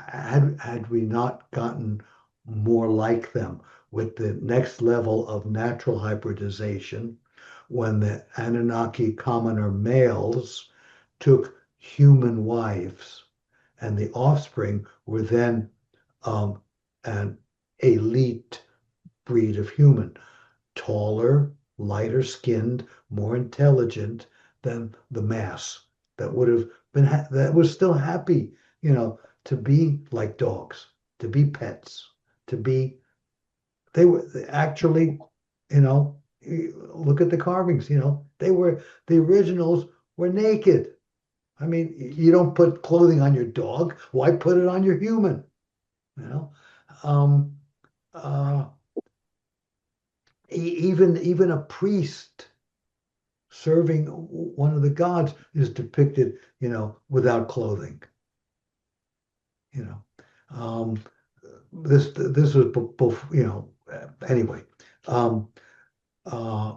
had we not gotten more like them with the next level of natural hybridization, when the Anunnaki commoner males took human wives, and the offspring were then an elite breed of human, taller, lighter skinned, more intelligent than the mass that would have been that was still happy, to be like dogs, to be pets, to be they were actually, look at the carvings, the originals were naked. I mean, you don't put clothing on your dog. Why put it on your human? You know, um, uh, even a priest serving one of the gods is depicted, without clothing. You know, um, this was both, anyway. Um, uh,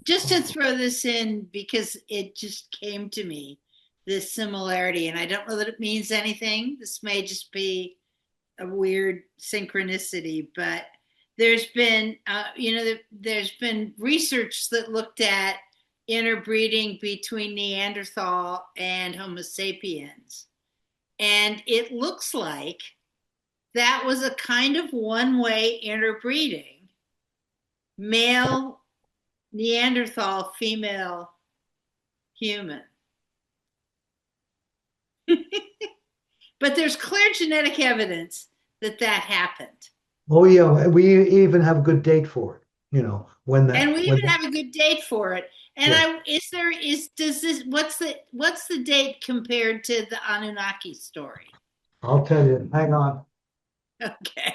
Just to throw this in because it just came to me, this similarity, and I don't know that it means anything. This may just be a weird synchronicity, but there's been, there's been research that looked at interbreeding between Neanderthal and Homo sapiens. And it looks like that was a kind of one-way interbreeding. Male Neanderthal, female human. But there's clear genetic evidence that that happened. oh yeah, we even have a good date for it. When And that we when even have a good date for it. And yeah, does this, what's the date compared to the Anunnaki story? I'll tell you. Hang on, Okay.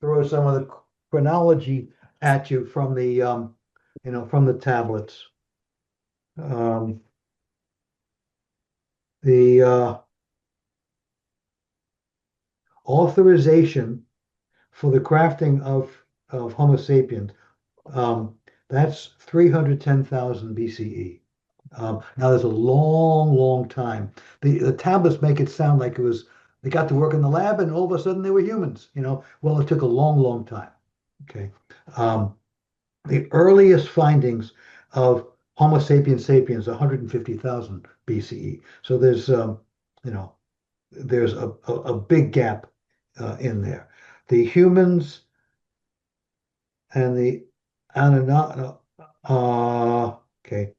throw some of the chronology at you from the tablets. Um, the authorization for the crafting of Homo sapiens, um, that's 310,000 BCE. Now there's a long, long time. The tablets make it sound like they got to work in the lab and all of a sudden they were humans. Well, it took a long, long time. Okay. Um, the earliest findings of Homo sapiens sapiens 150,000 BCE. So you know, there's a big gap in there. The humans and the Anunnaki, okay,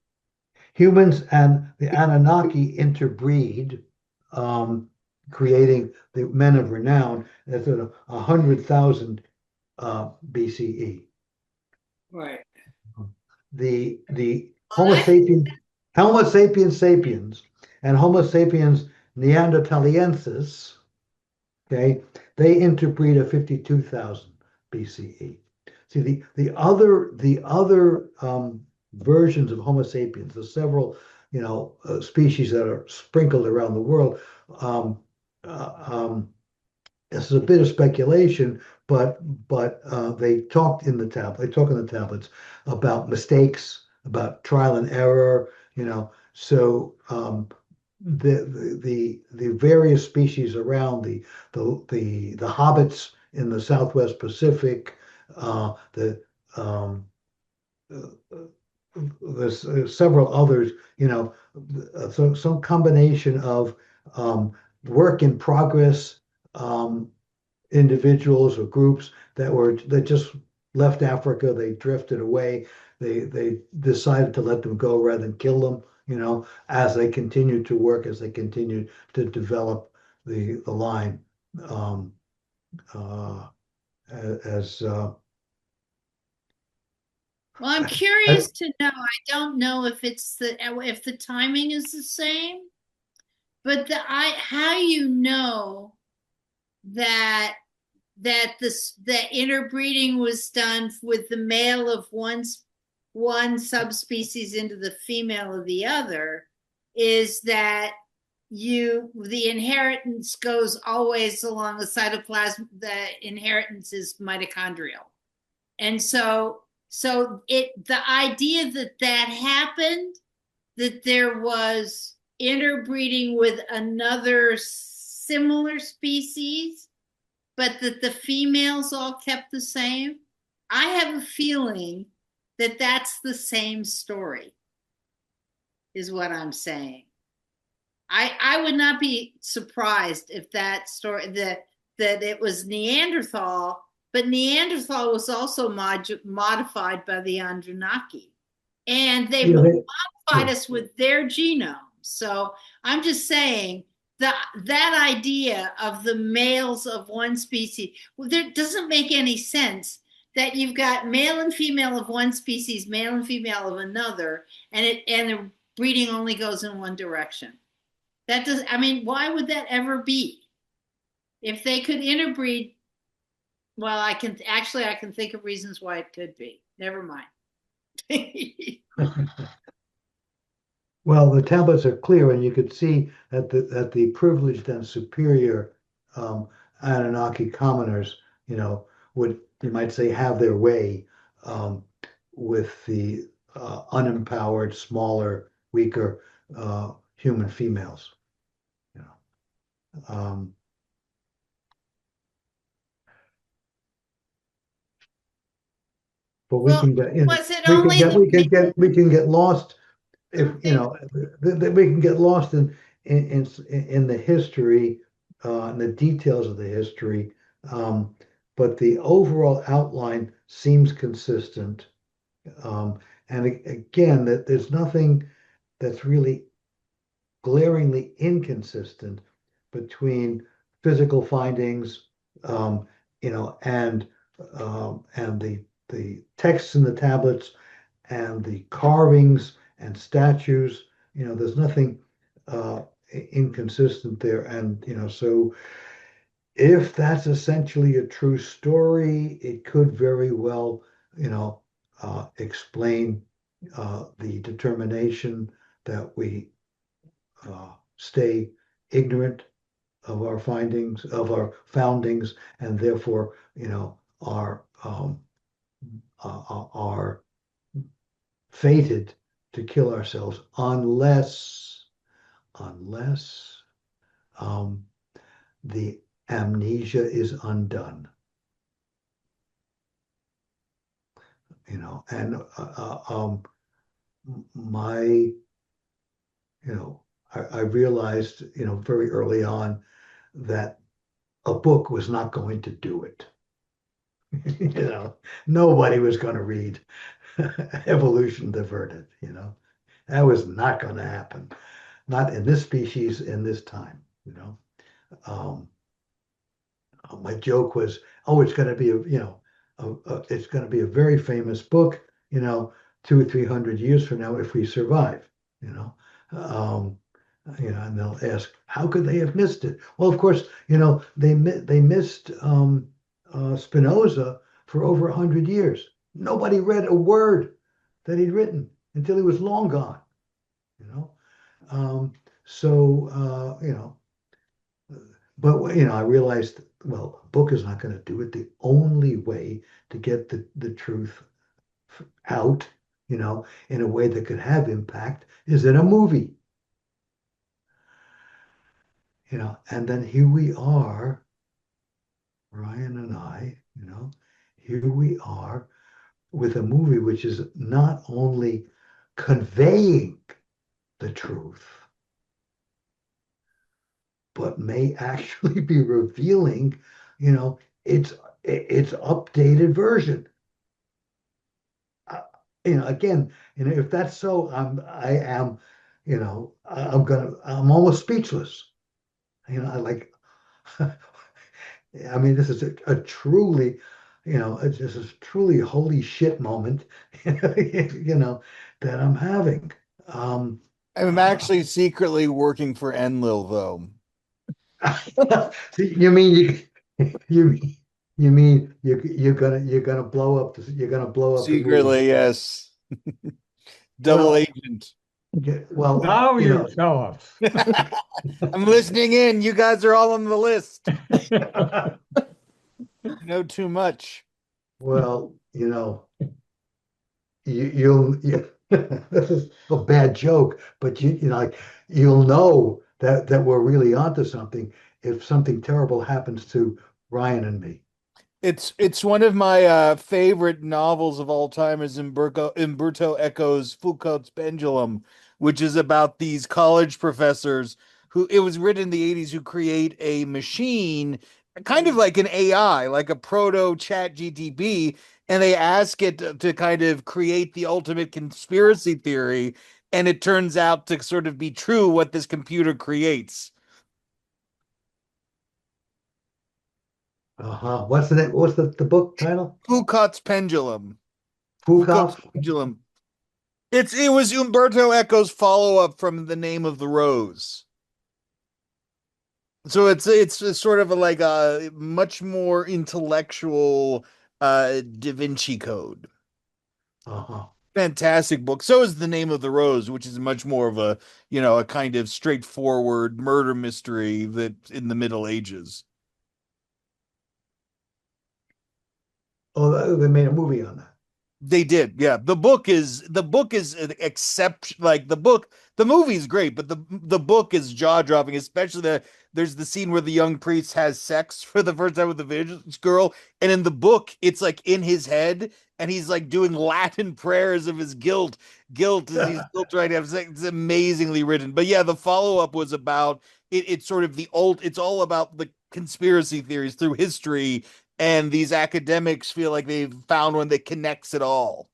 humans and the Anunnaki interbreed, creating the men of renown. That's at 100,000 BCE. Right. The Well, Homo sapiens sapiens, and Homo sapiens neanderthaliensis, okay, they interbreed at 52,000 BCE. See, the other versions of Homo sapiens, the several, species that are sprinkled around the world. Um, uh, um, this is a bit of speculation, but they talked in the tablet. They talk in the tablets about mistakes, about trial and error. So the various species around the hobbits in the Southwest Pacific, the there's several others, so some combination of um, work in progress, um, individuals or groups that just left Africa. They drifted away. They decided to let them go rather than kill them. As they continued to work, as they continued to develop the line, um, uh, as Well, I'm I, curious to know. I don't know if the timing is the same, but the I how you know that that interbreeding was done with the male of one subspecies into the female of the other is that the inheritance goes always along the cytoplasm. The inheritance is mitochondrial, and the idea that that happened, that there was interbreeding with another similar species, but that the females all kept the same. I have a feeling that that's the same story, is what I'm saying. I would not be surprised if that story that it was Neanderthal, but Neanderthal was also modified by the Anunnaki, and they yeah, modified us with their genome. So I'm just saying that idea of the males of one species, well, there doesn't make any sense that you've got male and female of one species, male and female of another, and the breeding only goes in one direction. That does, I mean, why would that ever be? If they could interbreed, well, I can think of reasons why it could be. Never mind. well, the tablets are clear, and you could see that the privileged and superior um, Anunnaki commoners, would, you might say, have their way with the unempowered, smaller, weaker human females. You know. But we Well, can get, was it only the we can get lost if okay? we can get lost in the history and the details of the history, um, but the overall outline seems consistent. Um, and again, that there's nothing that's really glaringly inconsistent between physical findings, um, and the texts in the tablets and the carvings and statues. There's nothing uh, inconsistent there. And so if that's essentially a true story, it could very well, explain the determination that we stay ignorant of our findings, of our foundings, and therefore, are fated to kill ourselves unless um, the amnesia is undone. And my, I realized, very early on that a book was not going to do it. Nobody was going to read Evolution Diverted. That was not going to happen. Not in this species, in this time. Um, my joke was, oh, it's going to be it's going to be a very famous book, 200 or 300 years from now if we survive. You know, um, and they'll ask, how could they have missed it? Well, of course, they missed Spinoza for over 100 years. Nobody read a word that he'd written until he was long gone. You know, so but I realized, well, a book is not going to do it. The only way to get the truth out, in a way that could have impact is in a movie. And then here we are, Ryan and I, here we are with a movie which is not only conveying the truth, but may actually be revealing, you know, its updated version. Uh, again, if that's so, I am, I'm almost speechless. I like, I mean, this is a truly, this is truly a holy shit moment, that I'm having. Um, I'm uh, actually secretly working for Enlil, though. you mean you you mean you're gonna blow up the movie? Secretly, yes. Double Well, agent. yeah, well, Now you tell us. I'm listening in. You guys are all on the list. You know too much. well, this is a bad joke, but like you'll know that we're really onto something if something terrible happens to Ryan and me. It's one of my favorite novels of all time is Umberto Eco's Foucault's Pendulum, which is about these college professors who it was written in the 80s who create a machine, kind of like an AI, like a proto chat GTP, and they ask it to kind of create the ultimate conspiracy theory, and it turns out to sort of be true what this computer creates. Uh-huh. What's the name? What's the book title? Foucault's Pendulum. Foucault's Fukov? Pendulum. It was Umberto Eco's follow up from The Name of the Rose. So it's sort of like a much more intellectual Da Vinci Code. Uh-huh. Fantastic book. So is The Name of the Rose, which is much more of a, a kind of straightforward murder mystery that in the Middle Ages. Oh, they made a movie on that. They did, yeah. The book is an exception. Like the movie's great, but the book is jaw dropping. Especially there's the scene where the young priest has sex for the first time with the village girl, and in the book, it's like in his head, and he's like doing Latin prayers of his guilt as he's still trying to have sex. It's amazingly written. But yeah, the follow up was about it. It's sort of the old. It's all about the conspiracy theories through history and these academics feel like they've found one that connects it all.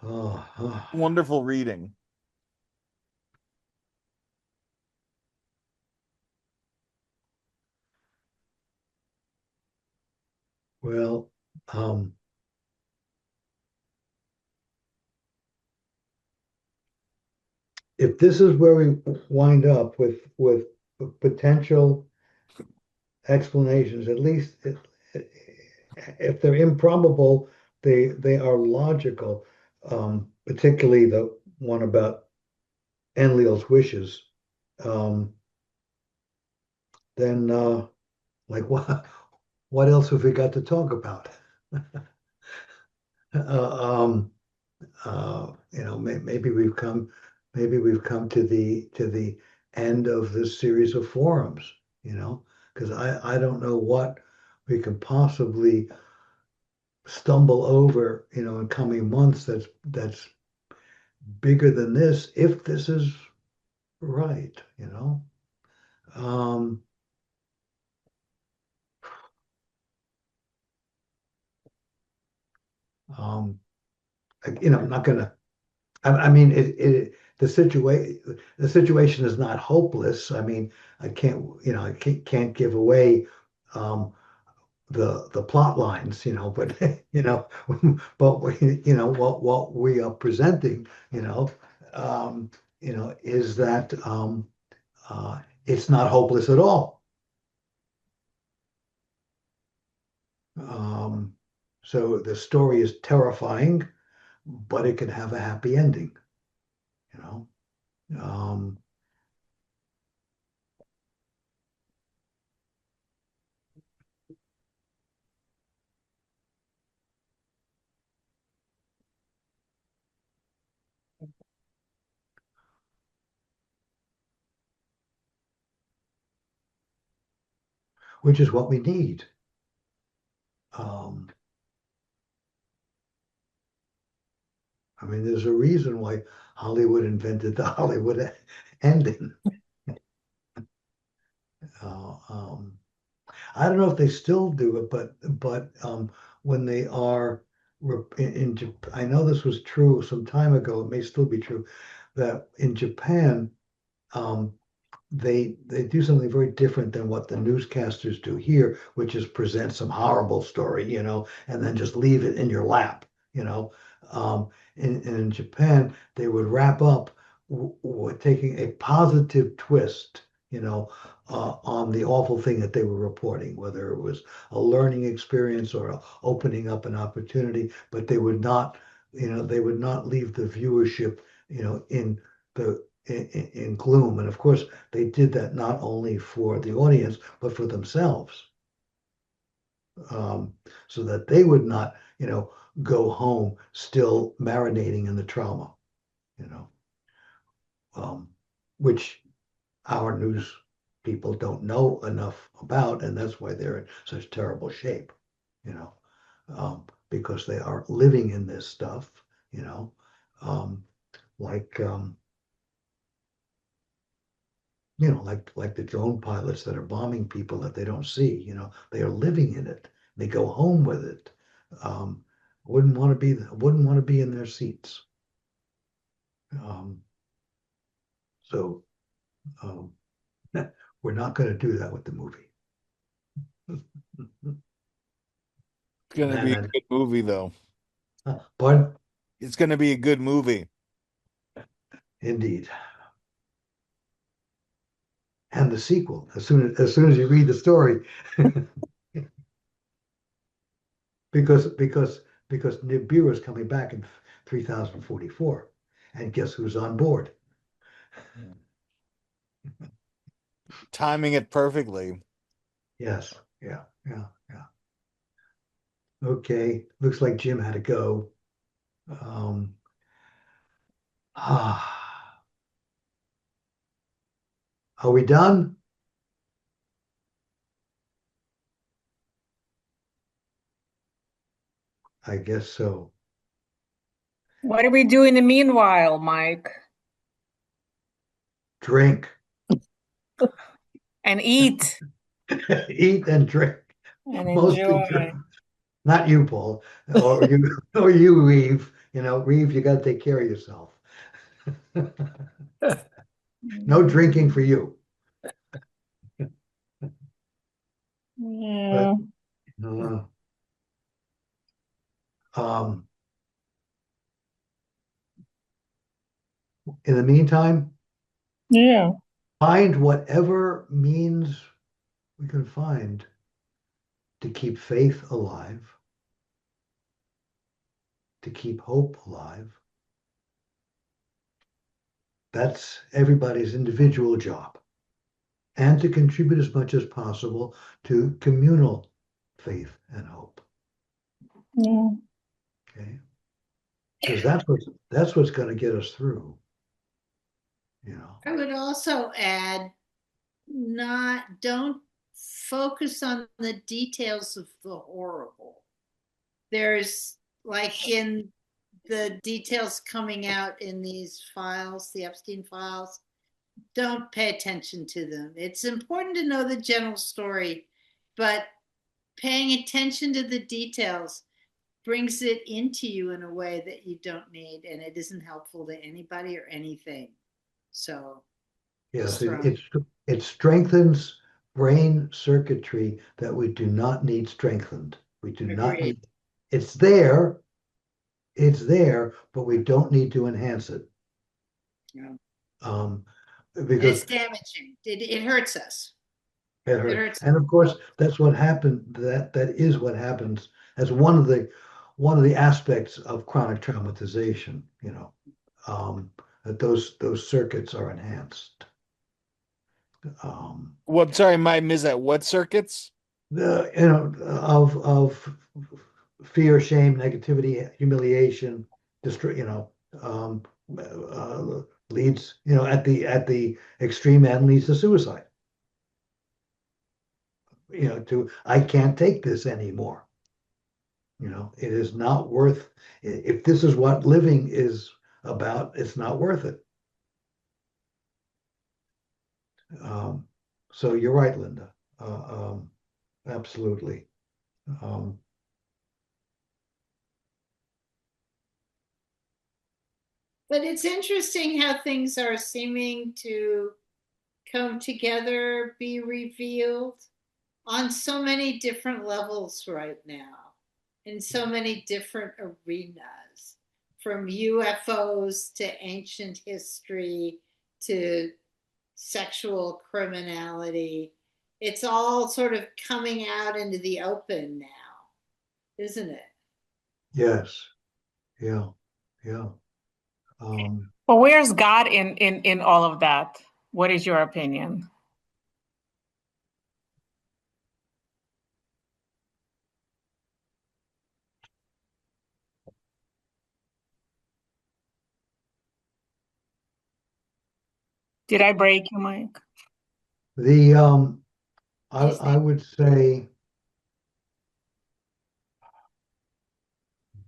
Oh, oh. Wonderful reading. Well, um, if this is where we wind up with potential explanations, at least if they're improbable, they are logical. Particularly the one about Enlil's wishes. Um, then, like, what else have we got to talk about? Um, maybe we've come to the end of this series of forums, because I don't know what we can possibly stumble over, in coming months that's bigger than this, if this is right. Um, um, I'm not gonna. I mean, the situation is not hopeless. I mean, I can't give away um, the plot lines, but but what we are presenting, um, is that it's not hopeless at all. Um, so the story is terrifying, but it can have a happy ending, you know. Um, which is what we need. Um, I mean, there's a reason why Hollywood invented the Hollywood ending. Uh, um, I don't know if they still do it, but when they are I know this was true some time ago. It may still be true that in Japan, um, they do something very different than what the newscasters do here, which is present some horrible story, and then just leave it in your lap, you know. In Japan, they would wrap up taking a positive twist, on the awful thing that they were reporting, whether it was a learning experience or opening up an opportunity, but they would not leave the viewership, in the in gloom. And of course, they did that not only for the audience, but for themselves, um, so that they would not, go home still marinating in the trauma, you know, um, which our news people don't know enough about, and that's why they're in such terrible shape, you know, because they are living in this stuff, you know, um, like like the drone pilots that are bombing people that they don't see. They are living in it. They go home with it. Um, wouldn't want to be in their seats. Um, so um, we're not going to do that with the movie. It's gonna Man, be a good movie, though. pardon? It's gonna be a good movie. Indeed. And the sequel, as soon as you read the story, because Nibiru is coming back in 3044, and guess who's on board? Timing it perfectly. Yes, yeah, yeah, yeah. Okay, looks like Jim had to go. Um, are we done? I guess so. What do we do in the meanwhile, Mike? Drink, And eat eat and drink. and Mostly enjoy. drink. Not you, Paul, or you, or you, Reeve. Reeve, you got to take care of yourself. No drinking for you. But Yeah. uh, um, in the meantime, Yeah. find whatever means we can find to keep faith alive, to keep hope alive. That's everybody's individual job. And to contribute as much as possible to communal faith and hope. Yeah. Okay. Because that's what's going to get us through. I would also add, don't focus on the details of the horrible. There's like in the details coming out in these files, the Epstein files, don't pay attention to them. It's important to know the general story, but paying attention to the details brings it into you in a way that you don't need, and it isn't helpful to anybody or anything. So Yes, just it, throw it, it strengthens brain circuitry that we do not need strengthened. We do not Agreed. need, it's there, but we don't need to enhance it. Yeah. Um, And because it's damaging. It hurts us. it It hurt. hurts. And of course, that's what happened. That is what happens as one of the aspects of chronic traumatization, that those circuits are enhanced. Um, What? Sorry, my miss that. What circuits? of fear, shame, negativity, humiliation, destroy, um, leads, at the extreme end leads to suicide. To I can't take this anymore. It is not worth, if this is what living is about, it's not worth it. Um, so you're right, Linda. Absolutely. Um, But it's interesting how things are seeming to come together, be revealed on so many different levels right now, in so many different arenas, from UFOs to ancient history to sexual criminality. It's all sort of coming out into the open now, isn't it? yes. Yeah. Yeah. Well, where's God in all of that? What is your opinion? Did I break you, Mike? The Do you I think? would say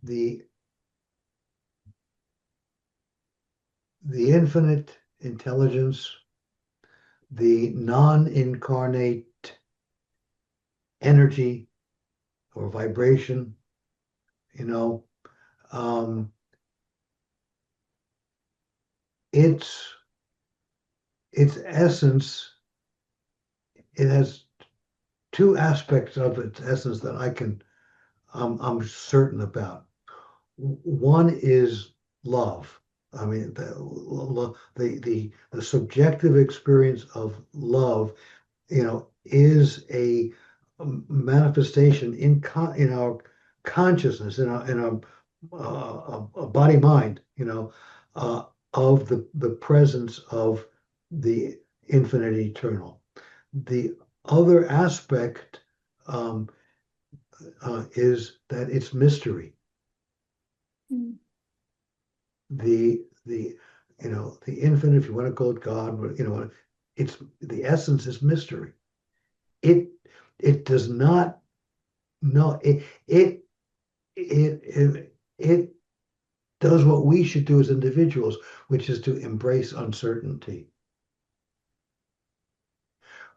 the the infinite intelligence, the non-incarnate energy or vibration, you know, um, its its essence, it has two aspects of its essence that I'm certain about. One is love. I mean, the subjective experience of love, is a manifestation in our consciousness, in our body mind, uh, of the presence of the infinite eternal. The other aspect um, is that it's mystery. Mm. The infinite, if you want to call it God, it's the essence is mystery. It it does not know it does what we should do as individuals, which is to embrace uncertainty,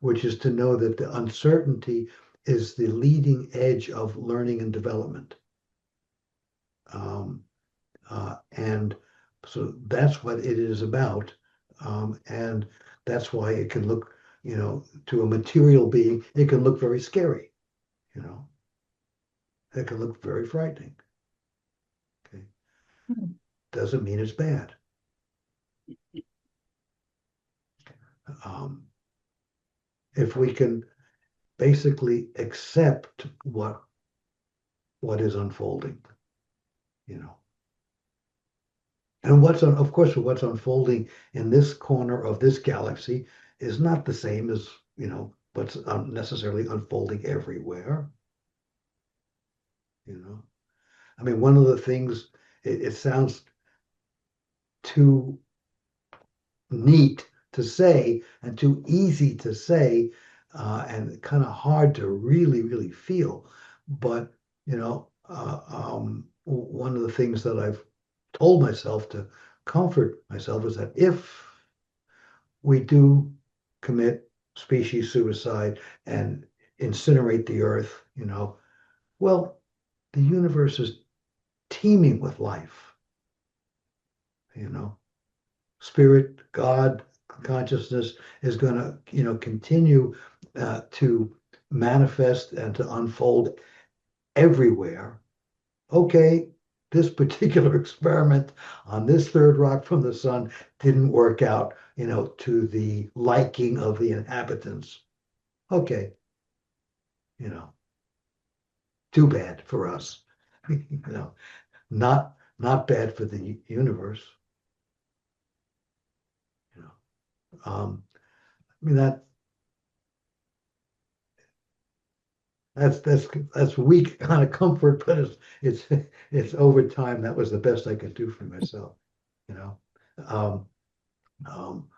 which is to know that the uncertainty is the leading edge of learning and development. Um, and so that's what it is about. And that's why it can look, to a material being, it can look very scary, you know, it can look very frightening. Okay. Hmm. Doesn't mean it's bad. Um, if we can basically accept what is unfolding, you know. And of course, what's unfolding in this corner of this galaxy is not the same as, what's necessarily unfolding everywhere, you know. I mean, one of the things, it sounds too neat to say and too easy to say, and kind of hard to really, really feel. But, one of the things that I've told myself to comfort myself is that if we do commit species suicide and incinerate the earth, well, the universe is teeming with life, you know. Spirit, God, consciousness is going to, continue to manifest and to unfold everywhere. Okay, this particular experiment on this third rock from the sun didn't work out, to the liking of the inhabitants. Okay, you know, too bad for us. Not bad for the universe. You know, I mean that's weak kind of comfort, but it's over time. That was the best I could do for myself. You know, um, um,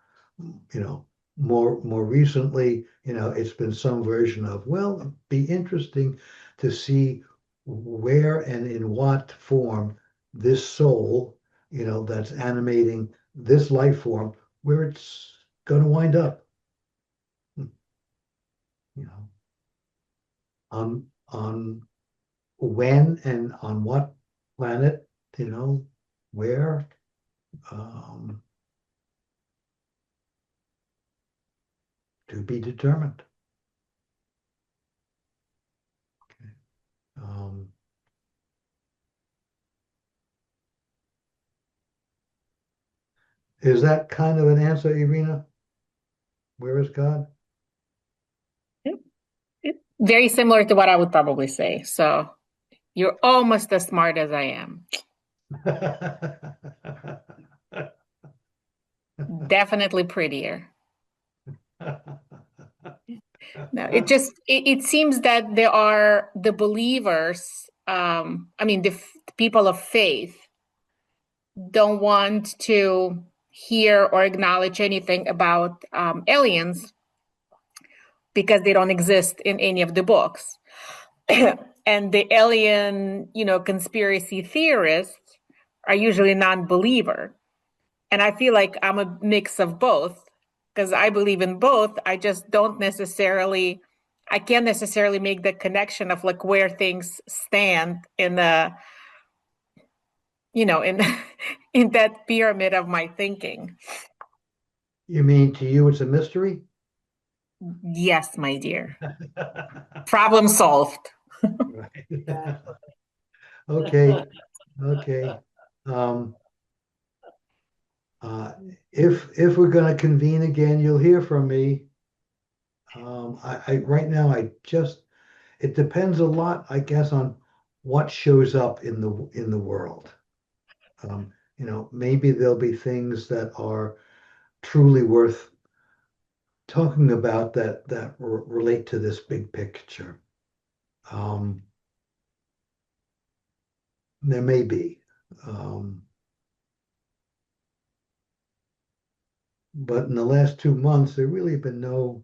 you know, more recently, it's been some version of, well, it'd be interesting to see where and in what form this soul, that's animating this life form, where it's going to wind up, you know, on when and on what planet, where, um, to be determined. Um, is that kind of an answer, Irina? Where is God? Very similar to what I would probably say. So you're almost as smart as I am. Definitely prettier. No, it seems that there are the believers, I mean the people of faith don't want to hear or acknowledge anything about aliens because they don't exist in any of the books. And the alien, conspiracy theorists are usually non-believer. And I feel like I'm a mix of both because I believe in both. I just don't necessarily, I can't necessarily make the connection of like where things stand in the, in in that pyramid of my thinking. You mean to you it's a mystery? Yes, my dear. Problem solved. Right. Okay, okay. Um, uh, if we're going to convene again, you'll hear from me. I right now it depends a lot, I guess, on what shows up in the world. Maybe there'll be things that are truly worth talking about that relate to this big picture. Um, there may be. Um, but in the last 2 months, there really have been no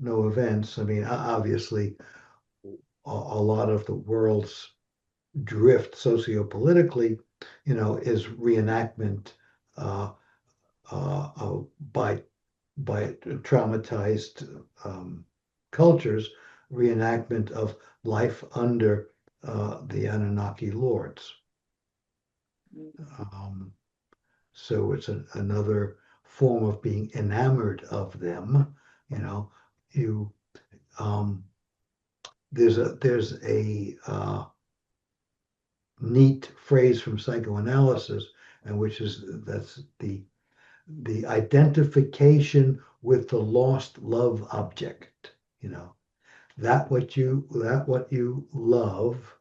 events. I mean, obviously, a lot of the world's drift sociopolitically, is reenactment uh, by traumatized cultures, reenactment of life under the Anunnaki lords. Um, so it's another form of being enamored of them. You um, there's a neat phrase from psychoanalysis, and that's the identification with the lost love object. That what you love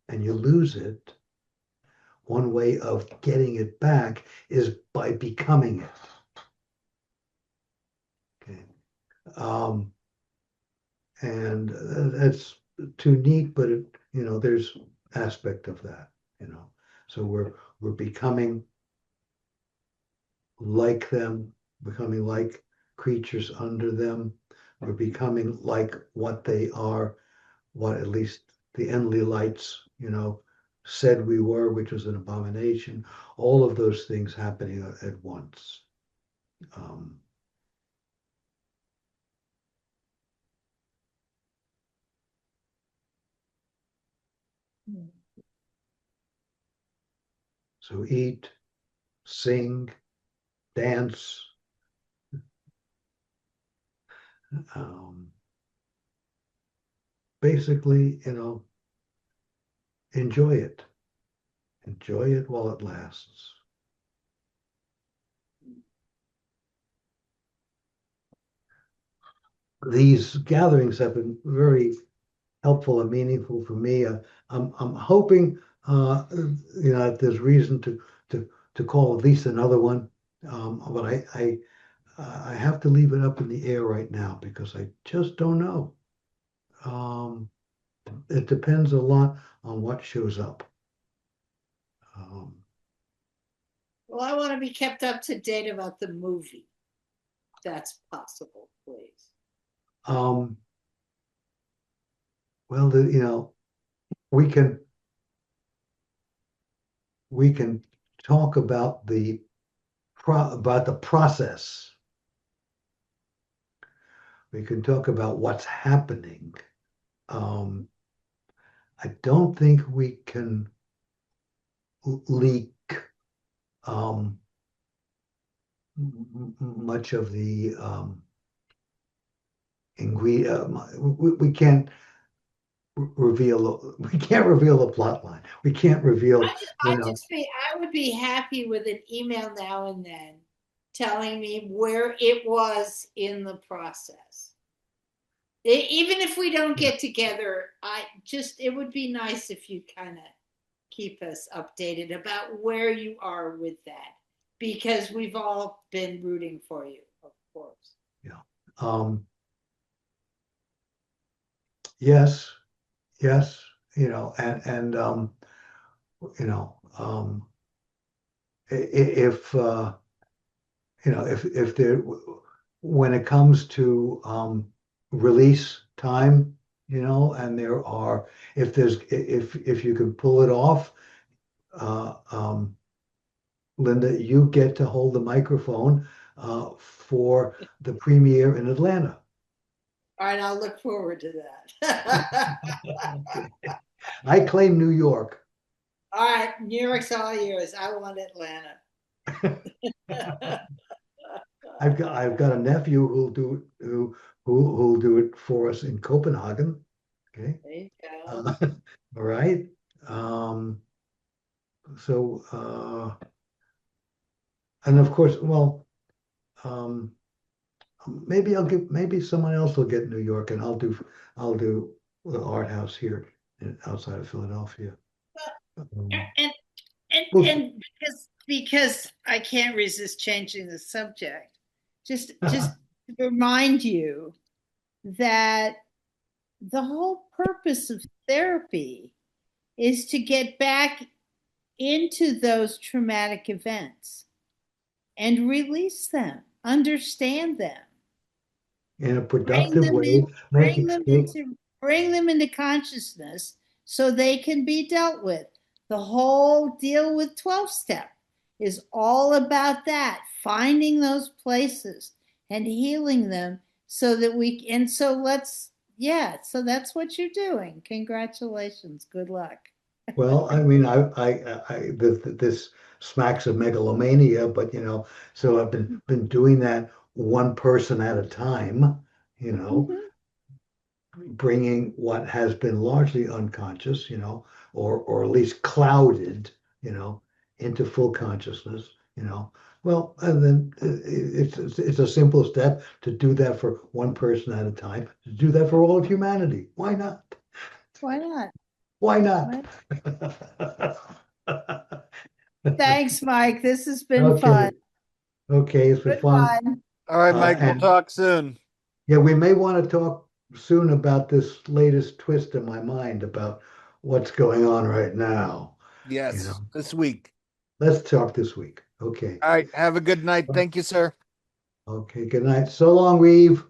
and you lose it. One way of getting it back is by becoming it. Okay. Um, and that's too neat, but there's aspect of that. So we're becoming like them, becoming like creatures under them. We're becoming like what they are, what at least the Enlil lights, said we were, which was an abomination. All of those things happening at once. Um, so eat, sing, dance, um, basically, enjoy it. Enjoy it while it lasts. These gatherings have been very helpful and meaningful for me. I'm hoping, that there's reason to call at least another one. But I have to leave it up in the air right now because I just don't know. Um, it depends a lot on what shows up. Um, Well, I want to be kept up to date about the movie. If that's possible, please. um, well, we can talk about the process. We can talk about what's happening. Um, I don't think we can leak um, much of the ingredient. We can't reveal. We can't reveal the plot line. We can't reveal. I would be happy with an email now and then telling me where it was in the process. Even if we don't get together, it would be nice if you kind of keep us updated about where you are with that, because we've all been rooting for you, of course. Yeah. Yes. Yes. And you know, if if there, when it comes to release time, and there are, if you can pull it off, uh, um, Linda, you get to hold the microphone for the premiere in Atlanta. All right, I'll look forward to that. Okay. I claim New York. All right, New York's all yours. I want Atlanta. I've got a nephew who'll do it for us in Copenhagen. Okay. There you go. All right. Um, so and of course, well, um, maybe someone else will get New York, and I'll do the art house here outside of Philadelphia. and and We'll see. and because I can't resist changing the subject, just to remind you that the whole purpose of therapy is to get back into those traumatic events and release them, understand them, In a bring productive them way, in, bring them into consciousness so they can be dealt with. The whole deal with 12 step is all about that, finding those places and healing them so that so that's what you're doing. Congratulations. Good luck. well, I mean, this smacks of megalomania, but so I've been doing that one person at a time, you know, Mhm. bringing what has been largely unconscious, or at least clouded, into full consciousness, Well, and then it's a simple step to do that for one person at a time, to do that for all of humanity. Why not? Why not? Why not? Thanks, Mike. This has been fun. Okay. Okay, it's been Good fun. one. All right, Mike, we'll And talk soon. yeah, we may want to talk soon about this latest twist in my mind about what's going on right now. You know, Yes, this week. let's talk this week. Okay. All right, have a good night. Thank you, sir. Okay, good night. So long, Reeve.